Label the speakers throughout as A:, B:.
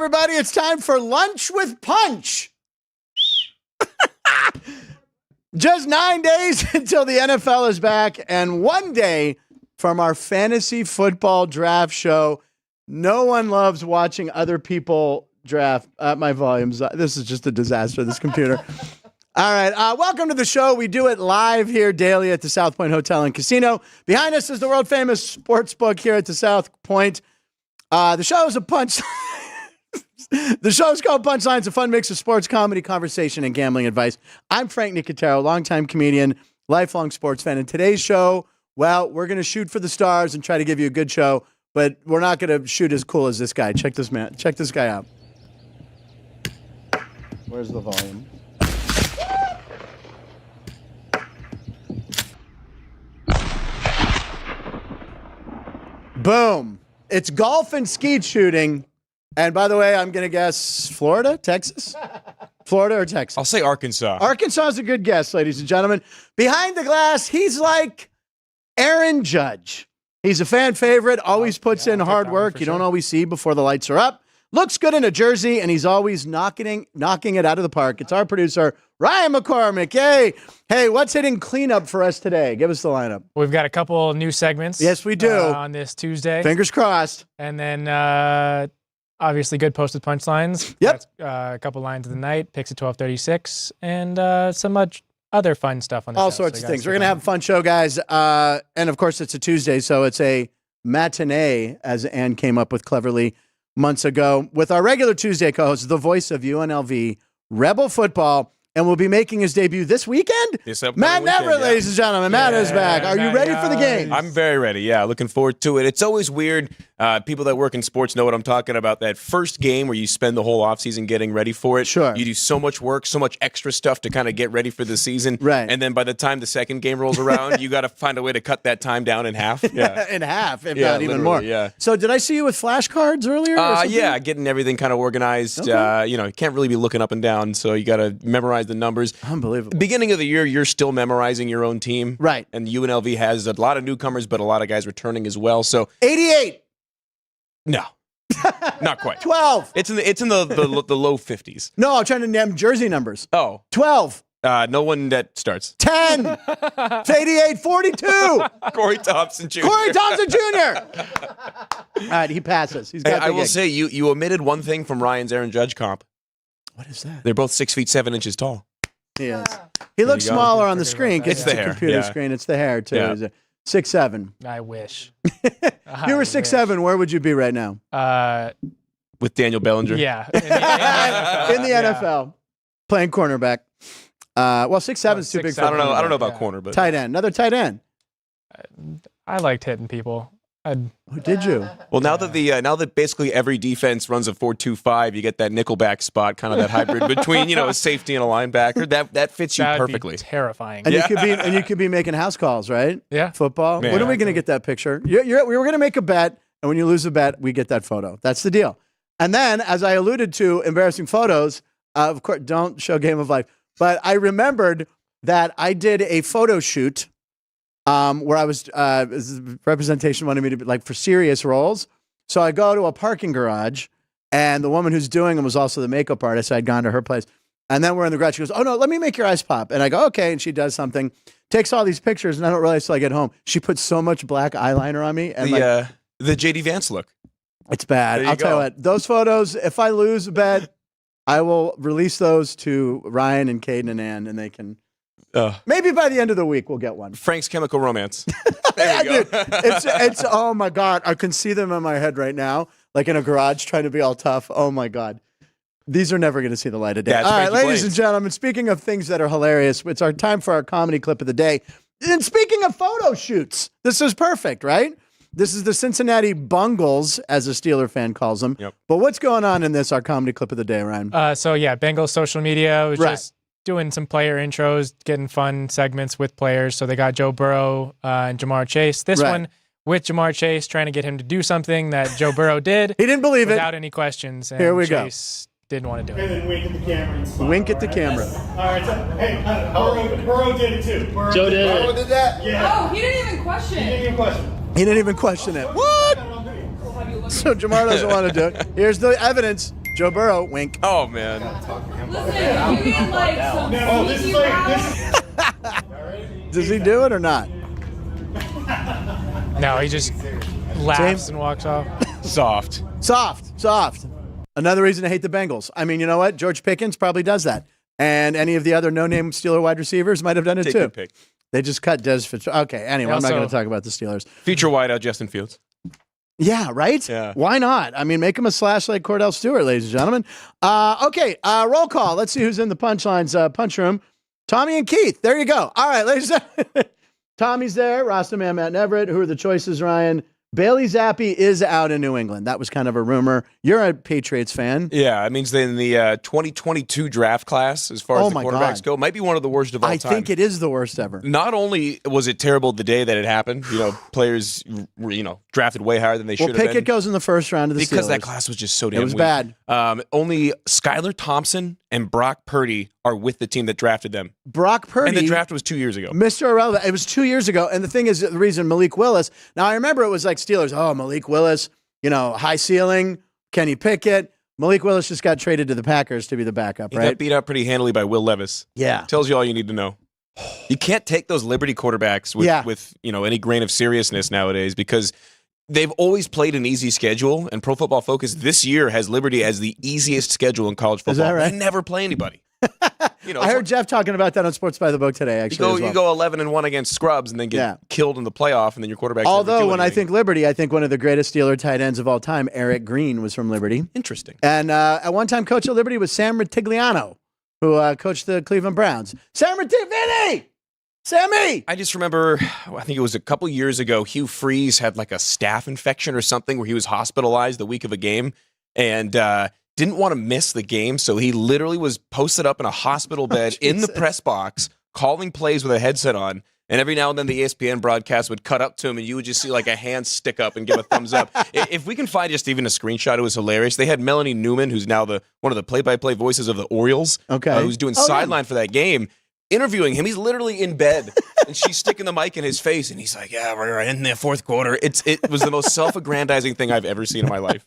A: everybody. It's time for Lunch with Punch. Just 9 days until the NFL is back, and 1 day from our fantasy football draft show. No one loves watching other people draft. My volumes. This is just a disaster, this computer. All right. Welcome to the show. We do it live here daily at the South Point Hotel and Casino. Behind us is the world-famous sports book here at the South Point. The show is a punch. The show is called Punchlines, a fun mix of sports, comedy, conversation, and gambling advice. I'm Frank Nicotero, longtime comedian, lifelong sports fan. And today's show, well, we're going to shoot for the stars and try to give you a good show, but we're not going to shoot as cool as this guy. Check this man. Check this guy out. Where's the volume? Boom. It's golf and skeet shooting. And by the way, I'm going to guess Florida, Texas? Florida or Texas?
B: I'll say Arkansas.
A: Arkansas is a good guess, ladies and gentlemen. Behind the glass, he's like Aaron Judge. He's a fan favorite, always puts in hard work. You don't always see before the lights are up. Looks good in a jersey, and he's always knocking it out of the park. It's our producer, Ryan McCormick. Hey, what's hitting cleanup for us today? Give us the lineup.
C: We've got a couple new segments.
A: Yes, we do.
C: On this Tuesday.
A: Fingers crossed.
C: And then obviously good posted punchlines.
A: Yep.
C: A couple lines of the night, picks at 12:36, and some much other fun stuff on the show.
A: All sorts of things. We're going to have a fun show, guys. And, of course, it's a Tuesday, so it's a matinee, as Ann came up with cleverly months ago, with our regular Tuesday co-host, the voice of UNLV, Rebel Football, and will be making his debut this weekend. Matt Neverett, ladies and gentlemen. Matt is back. Are you ready for the game?
B: I'm very ready. Yeah, looking forward to it. It's always weird. People that work in sports know what I'm talking about. That first game where you spend the whole offseason getting ready for it.
A: Sure.
B: You do so much work, so much extra stuff to kind of get ready for the season.
A: Right.
B: And then by the time the second game rolls around, you got to find a way to cut that time down in half. Yeah.
A: In half, if not even more.
B: Yeah.
A: So did I see you with flashcards earlier?
B: Yeah, getting everything kind of organized.
A: Okay.
B: You can't really be looking up and down, so you got to memorize the numbers.
A: Unbelievable.
B: Beginning of the year, you're still memorizing your own team.
A: Right.
B: And UNLV has a lot of newcomers, but a lot of guys returning as well. So
A: 88.
B: No, not quite.
A: 12.
B: It's in the low 50s.
A: No, I'm trying to name jersey numbers.
B: Oh.
A: 12.
B: No one that starts.
A: 10. 88. 42.
B: Corey Thompson Jr.
A: Corey Thompson Jr. All right, he passes. He's got
B: I will say, you omitted one thing from Ryan's Aaron Judge comp.
A: What is that?
B: They're both 6 feet 7 inches tall.
A: He is. He looks smaller on the screen.
B: It's the hair.
A: Computer screen. It's the hair, too.
B: Yeah.
A: He's 6'7".
C: I wish.
A: If you were 6'7", where would you be right now?
B: With Daniel Bellinger.
C: Yeah.
A: In the NFL. Playing cornerback. Well, 6'7" is too big for
B: I don't know about corner, but
A: tight end. Another tight end.
C: I liked hitting people.
A: Who did you?
B: Well, now that basically every defense runs a 4-2-5, you get that nickelback spot, kind of that hybrid between a safety and a linebacker. That fits you perfectly.
C: Be terrifying.
A: And you could be making house calls, right?
C: Yeah.
A: Football.
B: Man.
A: When are we going to get that picture? We were going to make a bet, and when you lose a bet, we get that photo. That's the deal. And then, as I alluded to, embarrassing photos. Of course, don't show Game of Life. But I remembered that I did a photo shoot. Where I was, representation wanted me to be like for serious roles. So I go to a parking garage, and the woman who's doing them was also the makeup artist. So I'd gone to her place. And then we're in the garage. She goes, "Oh, no, let me make your eyes pop." And I go, "Okay." And she does something, takes all these pictures, and I don't realize till I get home. She put so much black eyeliner on me. And
B: the J.D. Vance look.
A: It's bad. I'll tell you what, those photos, if I lose a bet, I will release those to Ryan and Caden and Ann, and they can... maybe by the end of the week we'll get one.
B: Frank's Chemical Romance. There you go.
A: It's oh my God. I can see them in my head right now, like in a garage trying to be all tough. Oh my God. These are never going to see the light of day.
B: That's
A: all right,
B: Frankie
A: ladies
B: Blaze.
A: and gentlemen, speaking of things that are hilarious, it's our time for our comedy clip of the day. And speaking of photo shoots, this is perfect, right? This is the Cincinnati Bungles, as a Steeler fan calls them.
B: Yep.
A: But what's going on in this, our comedy clip of the day, Ryan?
C: Bengals social media was
A: Right.
C: just doing some player intros, getting fun segments with players. So they got Joe Burrow and Jamar Chase. This
A: Right.
C: one with Jamar Chase, trying to get him to do something that Joe Burrow did.
A: He didn't believe it.
C: Without any questions. And
A: Here we go.
C: Chase didn't want to do
D: And
C: it.
D: then wink at the camera and smile.
A: Wink at the
D: all
A: camera.
D: All right. So, hey, Burrow did it too.
E: Joe did it.
D: Burrow did that? Yeah.
F: Oh, he didn't even question.
D: He didn't even question.
A: He didn't even question it. What? So Jamar doesn't want to do it. Here's the evidence. Joe Burrow, wink.
B: Oh, man.
E: Listen, you get like some
D: No, this is like
A: Does he do it or not?
C: No, he just laughs
A: James?
C: and walks off.
B: Soft.
A: Soft. Another reason to hate the Bengals. I mean, you know what? George Pickens probably does that. And any of the other no-name Steeler wide receivers might have done it
B: Take
A: too.
B: your pick.
A: They just cut Des Fitzgerald. Okay, anyway, I'm not
C: Also-
A: going to talk about the Steelers.
B: Future wideout Justin Fields.
A: Yeah, right?
B: Yeah.
A: Why not? I mean, make him a slash like Cordell Stewart, ladies and gentlemen. Okay, roll call. Let's see who's in the Punchlines punch room. Tommy and Keith. There you go. All right, ladies and gentlemen. Tommy's there. Roster man Matt Neverett. Who are the choices, Ryan? Bailey Zappi is out in New England. That was kind of a rumor. You're a Patriots fan.
B: Yeah, it means that in the 2022 draft class, as far as the
A: my
B: quarterbacks
A: God.
B: go, might be one of the worst of all
A: I
B: time.
A: think it is the worst ever.
B: Not only was it terrible the day that it happened, players were, drafted way higher than they
A: Well,
B: should have been.
A: Pickett goes in the first round of the
B: Because
A: Steelers.
B: that class was just so damn
A: It was
B: weak.
A: bad.
B: Only Skylar Thompson and Brock Purdy are with the team that drafted them.
A: Brock Purdy.
B: And the draft was 2 years ago.
A: Mr. Irrelevant. It was 2 years ago. And the thing is, the reason Malik Willis, now I remember it was like Steelers, Malik Willis, high ceiling, Kenny Pickett. Malik Willis just got traded to the Packers to be the backup,
B: He
A: right?
B: got beat out pretty handily by Will Levis.
A: Yeah.
B: Tells you all you need to know. You can't take those Liberty quarterbacks with any grain of seriousness nowadays because they've always played an easy schedule, and Pro Football Focus this year has Liberty as the easiest schedule in college football.
A: Is that right?
B: They never play anybody.
A: I heard Jeff talking about that on Sports by the Book today, actually.
B: You go 11-1 against scrubs and then get killed in the playoff, and then your quarterback.
A: Although, when I think Liberty, I think one of the greatest Steeler tight ends of all time, Eric Green, was from Liberty.
B: Interesting.
A: And at one time, coach of Liberty was Sam Ritigliano, who coached the Cleveland Browns. Vinny! Sammy!
B: I just remember, I think it was a couple years ago, Hugh Freeze had like a staph infection or something where he was hospitalized the week of a game and didn't want to miss the game. So he literally was posted up in a hospital bed in the press box, calling plays with a headset on. And every now and then the ESPN broadcast would cut up to him and you would just see like a hand stick up and give a thumbs up. If we can find just even a screenshot, it was hilarious. They had Melanie Newman, who's now one of the play-by-play voices of the Orioles, who's doing sideline for that game, interviewing him. He's literally in bed and she's sticking the mic in his face and he's like, yeah, we're in the fourth quarter. It was the most self-aggrandizing thing I've ever seen in my life.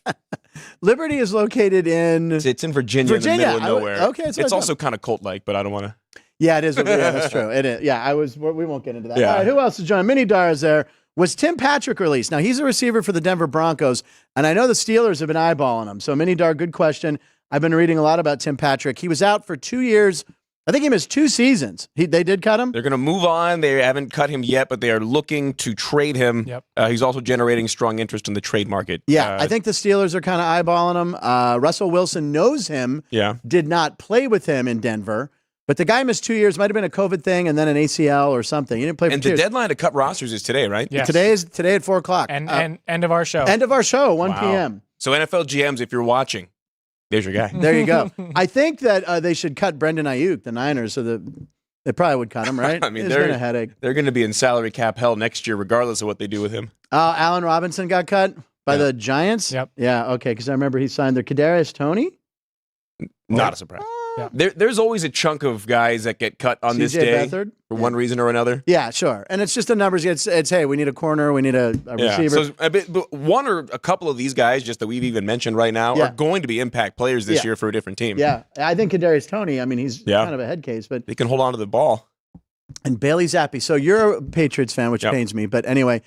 A: Liberty is located in...
B: It's in Virginia, in the middle of nowhere.
A: Okay,
B: it's also kind of cult-like, but I don't want to...
A: Yeah, it is. Yeah, that's true. It is. Yeah, we won't get into that.
B: Yeah.
A: All right, who else is joining? Mini Dar is there. Was Tim Patrick released? Now, he's a receiver for the Denver Broncos, and I know the Steelers have been eyeballing him. So, Mini Dar, good question. I've been reading a lot about Tim Patrick. He was out for 2 years. I think he missed 2 seasons. They did cut him?
B: They're going to move on. They haven't cut him yet, but they are looking to trade him.
C: Yep.
B: He's also generating strong interest in the trade market.
A: Yeah, I think the Steelers are kind of eyeballing him. Russell Wilson knows him.
B: Yeah.
A: Did not play with him in Denver. But the guy missed 2 years. Might have been a COVID thing and then an ACL or something. He didn't play for
B: And
A: 2
B: the
A: years.
B: deadline to cut rosters is today, right?
C: Yes.
A: Today at 4 o'clock.
C: And end of our show.
A: End of our show, 1
B: Wow.
A: p.m.
B: So NFL GMs, if you're watching, there's your guy.
A: There you go. I think that they should cut Brendan Ayuk, the Niners, so that they probably would cut him, right?
B: I mean,
A: it's been a headache.
B: They're going to be in salary cap hell next year, regardless of what they do with him.
A: Allen Robinson got cut by the Giants?
C: Yep.
A: Yeah, okay, because I remember he signed their Kadarius Toney.
B: Not a surprise.
C: Yeah.
B: There's always a chunk of guys that get cut on this
A: CJ
B: day
A: Beathard?
B: for one reason or another.
A: Yeah, sure. And it's just a numbers. It's hey, we need a corner, we need a receiver.
B: So but one or a couple of these guys, just that we've even mentioned right now, are going to be impact players this year for a different team.
A: Yeah, I think Kadarius Toney, I mean, he's kind of a head case, but
B: They can hold on to the ball.
A: and Bailey Zappi. So you're a Patriots fan, which pains me, but anyway,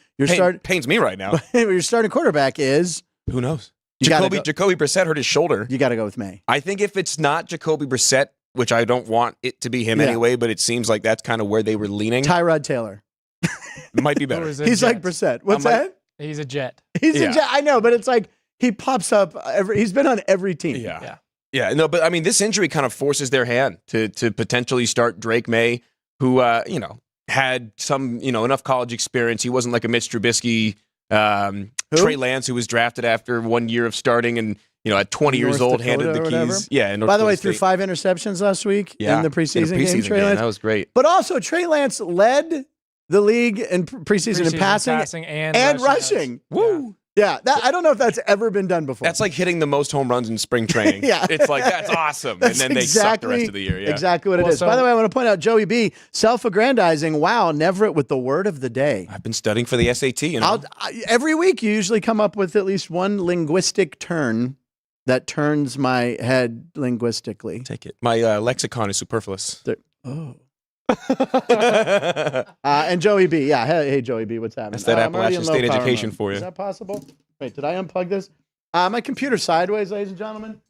B: Pains me right now.
A: your starting quarterback is
B: Who knows?
A: You gotta
B: Jacoby Brissett hurt his shoulder.
A: you got to go with May.
B: I think if it's not Jacoby Brissett, which I don't want it to be him anyway, but it seems like that's kind of where they were leaning.
A: Tyrod Taylor.
B: Might be
C: Or
B: better.
C: is it
A: He's like
C: Jets?
A: Brissett. What's
B: I'm
A: that?
C: He's a Jet.
A: He's
B: Yeah.
A: a Jet. I know, but it's like he pops up he's been on every team.
B: Yeah. No, but I mean, this injury kind of forces their hand to potentially start Drake May, who, had some, enough college experience. He wasn't like a Mitch Trubisky, Trey Lance, who was drafted after 1 year of starting and, at 20 years
A: North
B: old, handed
A: Dakota
B: the
A: or
B: keys.
A: whatever.
B: Yeah.
A: By the way, threw 5 interceptions last week in the preseason game. Trey Lance.
B: That was great.
A: But also, Trey Lance led the league in preseason in passing
C: and
A: rushing.
B: Woo.
A: Yeah, I don't know if that's ever been done before.
B: That's like hitting the most home runs in spring training.
A: Yeah.
B: It's like, that's awesome.
A: That's
B: and then they suck the rest of the year. Yeah.
A: Exactly what it is. By the way, I want to point out Joey B, self-aggrandizing. Wow, Neverett with the word of the day.
B: I've been studying for the SAT.
A: Every week, you usually come up with at least one linguistic turn that turns my head linguistically.
B: Take it. My lexicon is superfluous.
A: Oh. And Joey B. Yeah. Hey, Joey B. What's happening?
B: That's that
A: I'm already
B: Appalachian
A: in low
B: State
A: power
B: education
A: mode.
B: for you.
A: Is that possible? Wait, did I unplug this? My computer's sideways, ladies and gentlemen.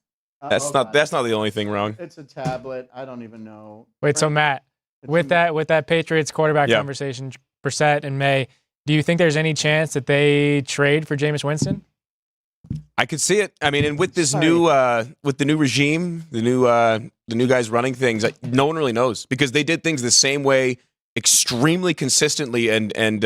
B: That's not the only thing wrong.
A: It's a tablet. I don't even know.
C: Wait, so Matt, with that Patriots quarterback
B: Yeah.
C: conversation, Brissett and May, do you think there's any chance that they trade for Jameis Winston?
B: I could see it. I mean, and with this new with the new regime, the new guys running things, no one really knows because they did things the same way, extremely consistently, and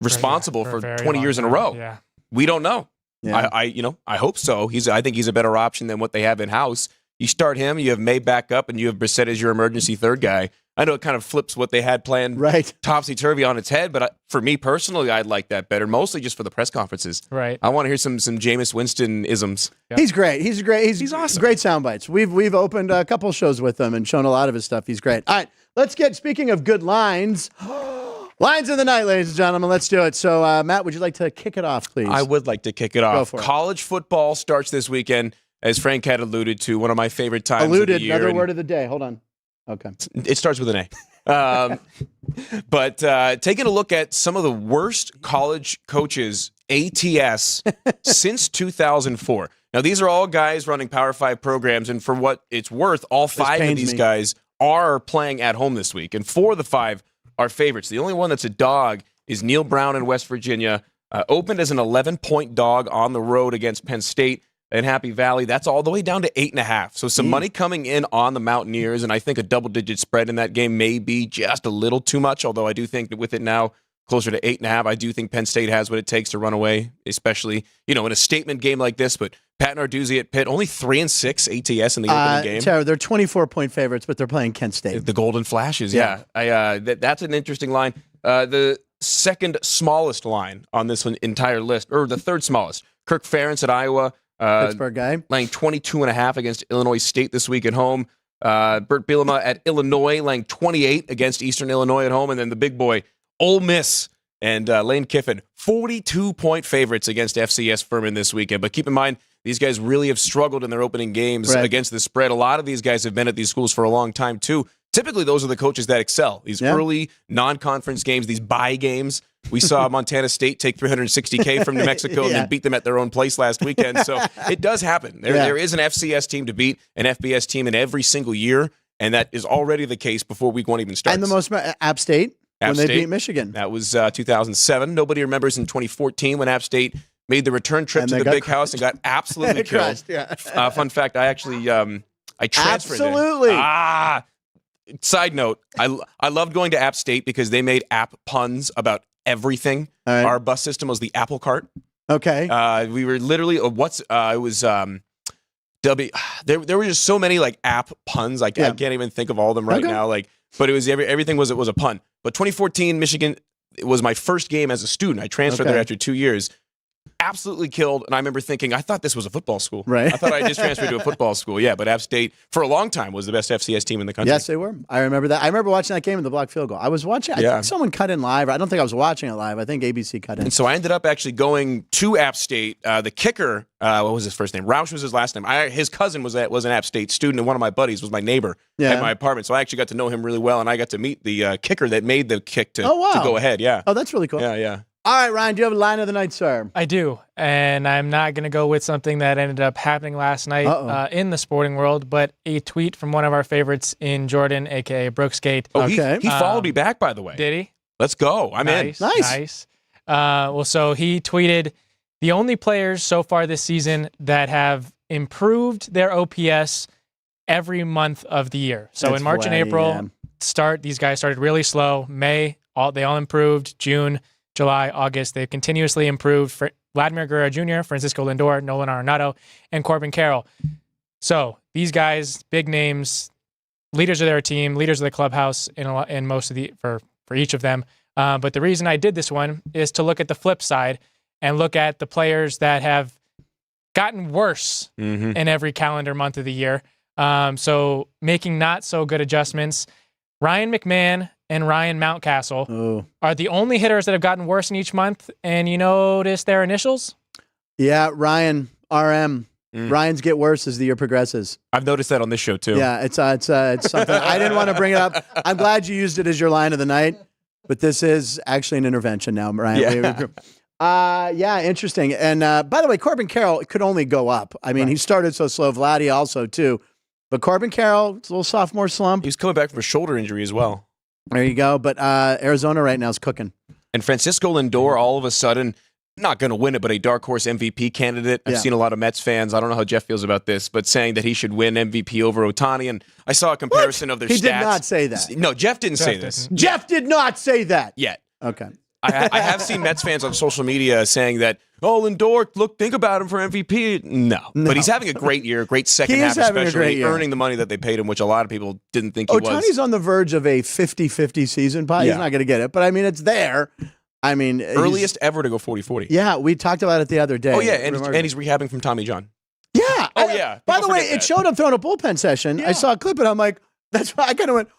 B: responsible for
C: a very
B: 20
C: long
B: years in a
C: time.
B: row.
C: Yeah.
B: We don't know.
A: Yeah.
B: I hope so. I think he's a better option than what they have in house. You start him, you have May back up, and you have Brissett as your emergency third guy. I know it kind of flips what they had planned topsy-turvy on its head, but for me personally, I'd like that better, mostly just for the press conferences.
C: Right.
B: I want to hear some Jameis Winston-isms.
C: Yep.
A: He's great. He's
B: awesome.
A: Great sound bites. We've opened a couple shows with him and shown a lot of his stuff. He's great. All right, speaking of good lines, lines of the night, ladies and gentlemen. Let's do it. So, Matt, would you like to kick it off, please?
B: I would like to kick it off.
A: Go for it.
B: College football starts this weekend, as Frank had alluded to, one of my favorite times of the year.
A: Another word of the day. Hold on. Okay.
B: It starts with an A. But taking a look at some of the worst college coaches, ATS, since 2004. Now, these are all guys running Power 5 programs, and for what it's worth, all 5 of these guys are playing at home this week, and 4 of the 5 are favorites. The only one that's a dog is Neil Brown in West Virginia, opened as an 11-point dog on the road against Penn State in Happy Valley. That's all the way down to 8.5. So some money coming in on the Mountaineers, and I think a double-digit spread in that game may be just a little too much, although I do think that with it now closer to 8.5, I do think Penn State has what it takes to run away, especially, in a statement game like this. But Pat Narduzzi at Pitt, only 3-6 ATS in the opening game.
A: Tara, they're 24-point favorites, but they're playing Kent State.
B: The Golden Flashes, yeah. That's an interesting line. The second smallest line on this entire list, or the third smallest, Kirk Ferentz at Iowa.
A: Pittsburgh guy.
B: Laying 22.5 against Illinois State this week at home. Bert Bielema at Illinois, laying 28 against Eastern Illinois at home. And then the big boy, Ole Miss, and Lane Kiffin, 42-point favorites against FCS Furman this weekend. But keep in mind, these guys really have struggled in their opening games against the spread. A lot of these guys have been at these schools for a long time, too. Typically, those are the coaches that excel. These early non-conference games, these bye games. We saw Montana State take $360K from New Mexico and then beat them at their own place last weekend. So it does happen. There is an FCS team to beat an FBS team in every single year, and that is already the case before week 1 even starts.
A: And the most App State when they beat Michigan.
B: That was 2007. Nobody remembers in 2014 when App State made the return trip to the big house and got absolutely killed. Fun fact, I actually I transferred there.
A: Absolutely.
B: Side note, I loved going to App State because they made app puns about everything.
A: Right.
B: Our bus system was the Apple Cart.
A: Okay.
B: We were literally it was there were just so many like app puns. I can't even think of all of them right now. But it was everything was a pun. But 2014 Michigan, it was my first game as a student. I transferred there after 2 years. Absolutely killed, and I remember thinking, I thought this was a football school.
A: Right.
B: I thought I just transferred to a football school. Yeah, but App State, for a long time, was the best FCS team in the country.
A: Yes, they were. I remember that. I remember watching that game in the blocked field goal. I was watching. I think someone cut in live. I don't think I was watching it live. I think ABC cut in.
B: And so I ended up actually going to App State. The kicker, what was his first name? Roush was his last name. His cousin was an App State student, and one of my buddies was my neighbor at my apartment. So I actually got to know him really well, and I got to meet the kicker that made the kick to go ahead. Yeah.
A: Oh, that's really cool.
B: Yeah.
A: All right, Ryan, do you have a line of the night, sir?
C: I do, and I'm not going to go with something that ended up happening last night in the sporting world, but a tweet from one of our favorites in Jordan, a.k.a. Brookskate.
B: Oh, he followed me back, by the way.
C: Did he?
B: Let's go. I'm in.
A: Nice.
C: Well, so he tweeted, the only players so far this season that have improved their OPS every month of the year. So in March and April, these guys started really slow. May, they all improved. June, July, August, they've continuously improved. For Vladimir Guerrero Jr., Francisco Lindor, Nolan Arenado, and Corbin Carroll. So these guys, big names, leaders of their team, leaders of the clubhouse in most of for each of them. But the reason I did this one is to look at the flip side and look at the players that have gotten worse in every calendar month of the year. So making not so good adjustments. Ryan McMahon and Ryan Mountcastle are the only hitters that have gotten worse in each month. And you notice their initials?
A: Yeah, Ryan, RM. Ryan's get worse as the year progresses.
B: I've noticed that on this show too.
A: Yeah, it's something. I didn't want to bring it up. I'm glad you used it as your line of the night, but this is actually an intervention now, Ryan. Yeah, interesting. And by the way, Corbin Carroll could only go up. I mean, he started so slow. Vladdy also too, but Corbin Carroll, it's a little sophomore slump.
B: He was coming back from a shoulder injury as well.
A: There you go. But Arizona right now is cooking.
B: And Francisco Lindor, all of a sudden, not going to win it, but a dark horse MVP candidate. I've seen a lot of Mets fans. I don't know how Jeff feels about this, but saying that he should win MVP over Ohtani. And I saw a comparison of their stats.
A: He did not say that.
B: No, Jeff didn't say this.
A: Jeff did not say that.
B: Yet.
A: Okay.
B: I have seen Mets fans on social media saying that, Lindor, look, think about him for MVP. No. But he's having a great year, great second half, especially earning the money that they paid him, which a lot of people didn't think he was.
A: Ohtani's on the verge of a 50-50 season. He's not going to get it, but I mean, it's there. I mean,
B: earliest ever to go 40-40.
A: Yeah, we talked about it the other day.
B: Oh, yeah, and he's rehabbing from Tommy John.
A: Yeah.
B: Yeah.
A: By the way, it showed him throwing a bullpen session. I saw a clip, and I'm like, that's why I kind of went,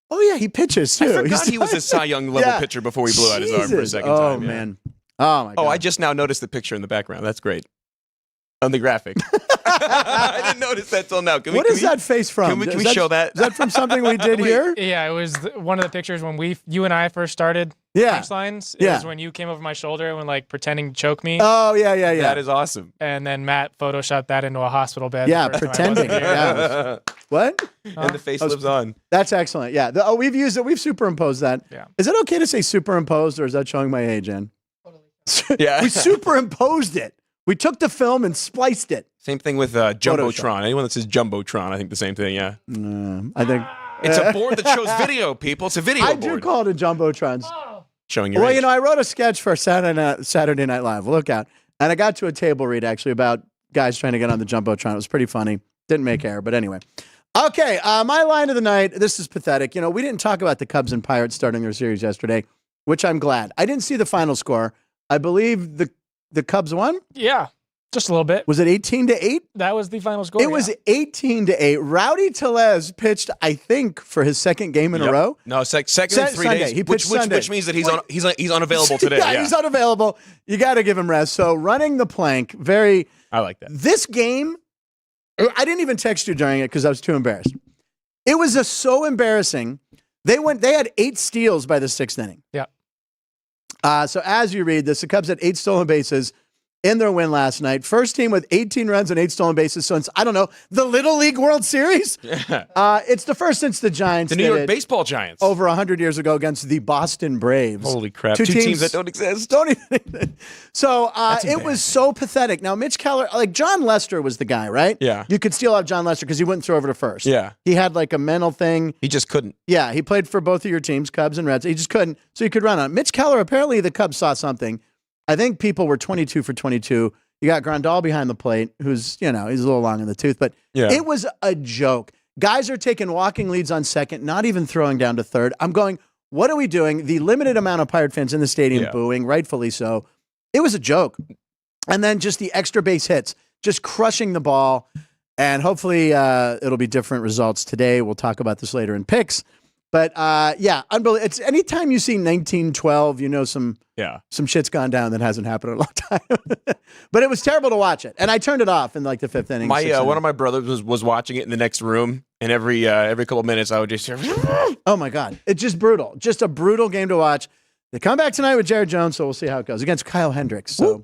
A: oh, yeah, he pitches, too.
B: I forgot he was a Cy Young level pitcher before he blew out his arm for a second time.
A: Oh, man. Oh, my God.
B: Oh, I just now noticed the picture in the background. That's great. On the graphic. I didn't notice that till now.
A: What is that face from?
B: Can we show that?
A: Is that from something we did here?
C: Yeah, it was one of the pictures when you and I first started Punchlines. It was when you came over my shoulder and pretending to choke me.
A: Oh, yeah.
B: That is awesome.
C: And then Matt photoshopped that into a hospital bed.
A: Yeah, pretending. What?
B: And the face lives on.
A: That's excellent. Yeah. We've used it. We've superimposed that.
C: Yeah.
A: Is it okay to say superimposed, or is that showing my age, Ann?
B: Yeah.
A: We superimposed it. We took the film and spliced it.
B: Same thing with Jumbotron. Anyone that says Jumbotron, I think the same thing, yeah.
A: I think
B: it's a board that shows video, people. It's a video board.
A: I do call it a Jumbotron.
B: Showing your age.
A: I wrote a sketch for Saturday Night Live. Look out. And I got to a table read, actually, about guys trying to get on the Jumbotron. It was pretty funny. Didn't make air, but anyway. Okay, my line of the night. This is pathetic. We didn't talk about the Cubs and Pirates starting their series yesterday, which I'm glad. I didn't see the final score. I believe the Cubs won?
C: Yeah, just a little bit.
A: Was it 18-8?
C: That was the final score.
A: It was 18-8. Rowdy Tellez pitched, I think, for his second game in a row.
B: No, second in 3 days.
A: He pitched Sunday.
B: Which means that he's unavailable today.
A: He's unavailable. You got to give him rest. So running the plank,
B: I like that.
A: This game, I didn't even text you during it because I was too embarrassed. It was so embarrassing. They had 8 steals by the 6th inning.
C: Yeah.
A: So as you read this, the Cubs had 8 stolen bases in their win last night. First team with 18 runs and 8 stolen bases since, I don't know, the Little League World Series. It's the first since the Giants.
B: The New York Baseball Giants.
A: Over 100 years ago against the Boston Braves.
B: Holy crap. Two teams that don't exist.
A: So it was so pathetic. Now, Mitch Keller, John Lester was the guy, right?
B: Yeah.
A: You could steal off John Lester because he wouldn't throw over to first.
B: Yeah.
A: He had a mental thing.
B: He just couldn't.
A: Yeah, he played for both of your teams, Cubs and Reds. He just couldn't. So you could run on. Mitch Keller, apparently the Cubs saw something. I think people were 22 for 22. You got Grandal behind the plate, who's, he's a little long in the tooth, but it was a joke. Guys are taking walking leads on second, not even throwing down to third. I'm going, what are we doing? The limited amount of Pirate fans in the stadium booing, rightfully so. It was a joke. And then just the extra base hits, just crushing the ball. And hopefully it'll be different results today. We'll talk about this later in picks. But unbelievable. It's anytime you see 1912, some shit's gone down that hasn't happened in a long time. But it was terrible to watch it, and I turned it off in the 5th inning.
B: One of my brothers was watching it in the next room, and every couple of minutes I would just hear,
A: oh my God, it's just brutal, just a brutal game to watch. They come back tonight with Jared Jones, so we'll see how it goes against Kyle Hendricks. So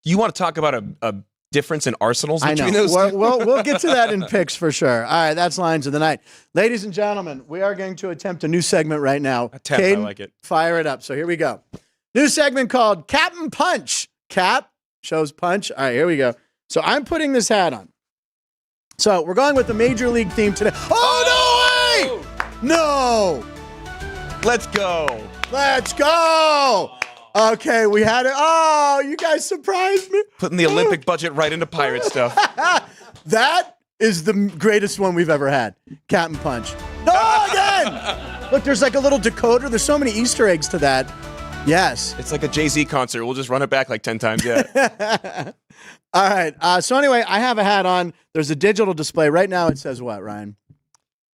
B: you want to talk about a difference in arsenals between those two?
A: We'll get to that in picks for sure. All right, that's Lines of the Night. Ladies and gentlemen, we are going to attempt a new segment right now.
B: I like it.
A: Fire it up. So here we go. New segment called Cap'n Punch. Cap shows punch. All right, here we go. So I'm putting this hat on. So we're going with the Major League theme today. Oh, no way! No!
B: Let's go.
A: Let's go! Okay, we had it. Oh, you guys surprised me.
B: Putting the Olympic budget right into pirate stuff.
A: That is the greatest one we've ever had. Cap'n Punch. No, again! Look, there's a little decoder. There's so many Easter eggs to that. Yes.
B: It's like a Jay-Z concert. We'll just run it back 10 times, yeah.
A: All right. So anyway, I have a hat on. There's a digital display. Right now it says what, Ryan?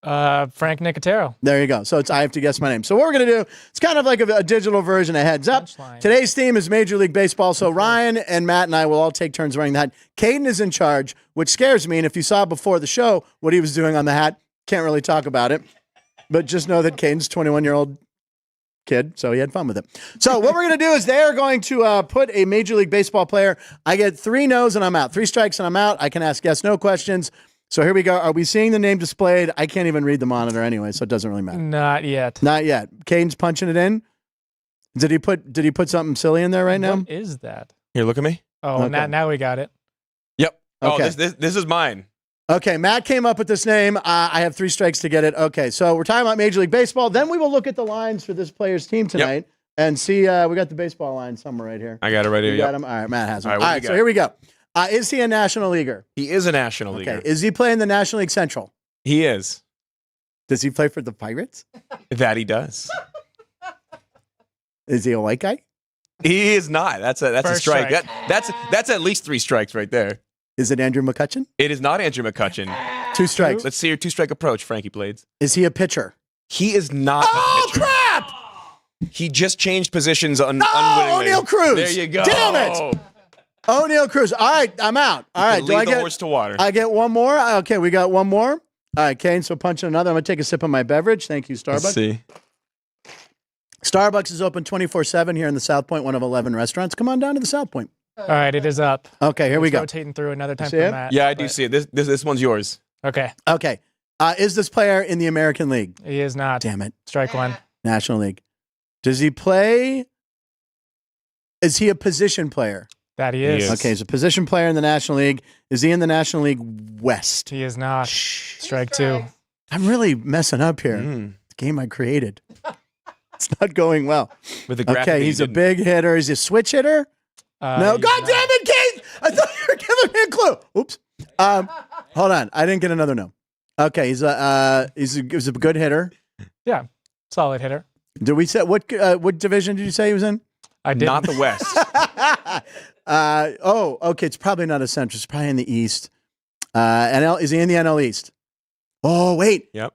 C: Frank Nicotero.
A: There you go. So I have to guess my name. So what we're going to do, it's kind of like a digital version of Heads Up.
C: Punchline.
A: Today's theme is Major League Baseball. So Ryan and Matt and I will all take turns wearing the hat. Caden is in charge, which scares me. And if you saw before the show what he was doing on the hat, can't really talk about it. But just know that Caden's a 21-year-old kid, so he had fun with it. So what we're going to do is they are going to put a Major League Baseball player. I get 3 no's and I'm out. 3 strikes and I'm out. I can ask yes, no questions. So here we go. Are we seeing the name displayed? I can't even read the monitor anyway, so it doesn't really matter.
C: Not yet.
A: Not yet. Caden's punching it in. Did he put something silly in there right now?
C: What is that?
B: Here, look at me.
C: Oh,
A: Okay.
C: now we got it.
B: Yep.
A: Okay.
B: Oh, this is mine.
A: Okay, Matt came up with this name. I have 3 strikes to get it. Okay, so we're talking about Major League Baseball. Then we will look at the lines for this player's team tonight and see. We got the baseball line somewhere right here.
B: I got it right here.
A: You got
B: Yep.
A: him? All right, Matt has him.
B: All right,
A: All
B: what
A: right,
B: you
A: so
B: got?
A: here we go. Is he a National Leaguer?
B: He is a National
A: Okay.
B: Leaguer.
A: Is he playing the National League Central?
B: He is.
A: Does he play for the Pirates?
B: That he does.
A: Is he a white guy?
B: He is not. That's a
C: First
B: strike.
C: strike.
B: That's at least 3 strikes right there.
A: Is it Andrew McCutchen?
B: It is not Andrew McCutchen.
A: 2 strikes.
B: Let's see your 2-strike approach, Frankie Blades.
A: Is he a pitcher?
B: He is not
A: Oh,
B: a pitcher.
A: crap!
B: He just changed positions unwittingly.
A: O'Neal Cruz.
B: There you go.
A: Damn it! O'Neal Cruz. All right, I'm out. All right,
B: Lead the horse to water.
A: I get one more? Okay, we got one more. All right, Kane, so punching another. I'm going to take a sip of my beverage. Thank you, Starbucks.
B: Let's see.
A: Starbucks is open 24/7 here in the South Point, one of 11 restaurants. Come on down to the South Point.
C: All right, it is up.
A: Okay, here we
C: It's
A: go.
C: rotating through another time
A: See
C: for
A: it?
C: Matt.
B: Yeah, I do
C: but-
B: see it. This one's yours.
C: Okay,
A: Okay. Is this player in the American League?
C: he is not.
A: Damn it.
C: Strike 1.
A: National League. Does he play? Is he a position player?
C: That he
B: He
C: is.
B: is.
A: Okay, he's a position player in the National League. Is he in the National League West?
C: He is not. Strike 2.
A: I'm really messing up here.
B: Mm.
A: The game I created. It's not going well.
B: With the graphic
A: Okay,
B: that
A: he's
B: you
A: a
B: didn't.
A: big hitter. Is he a switch hitter? No.
C: He's
A: God
C: not.
A: damn it, Kate! I thought you were giving me a clue. Oops. Hold on. I didn't get another no. Okay, he's a good hitter.
C: Yeah, solid hitter.
A: Did we say what division did you say he was in?
C: I did
B: Not the West.
A: Okay. It's probably not a Central. It's probably in the East. Is he in the NL East? Oh, wait.
B: Yep.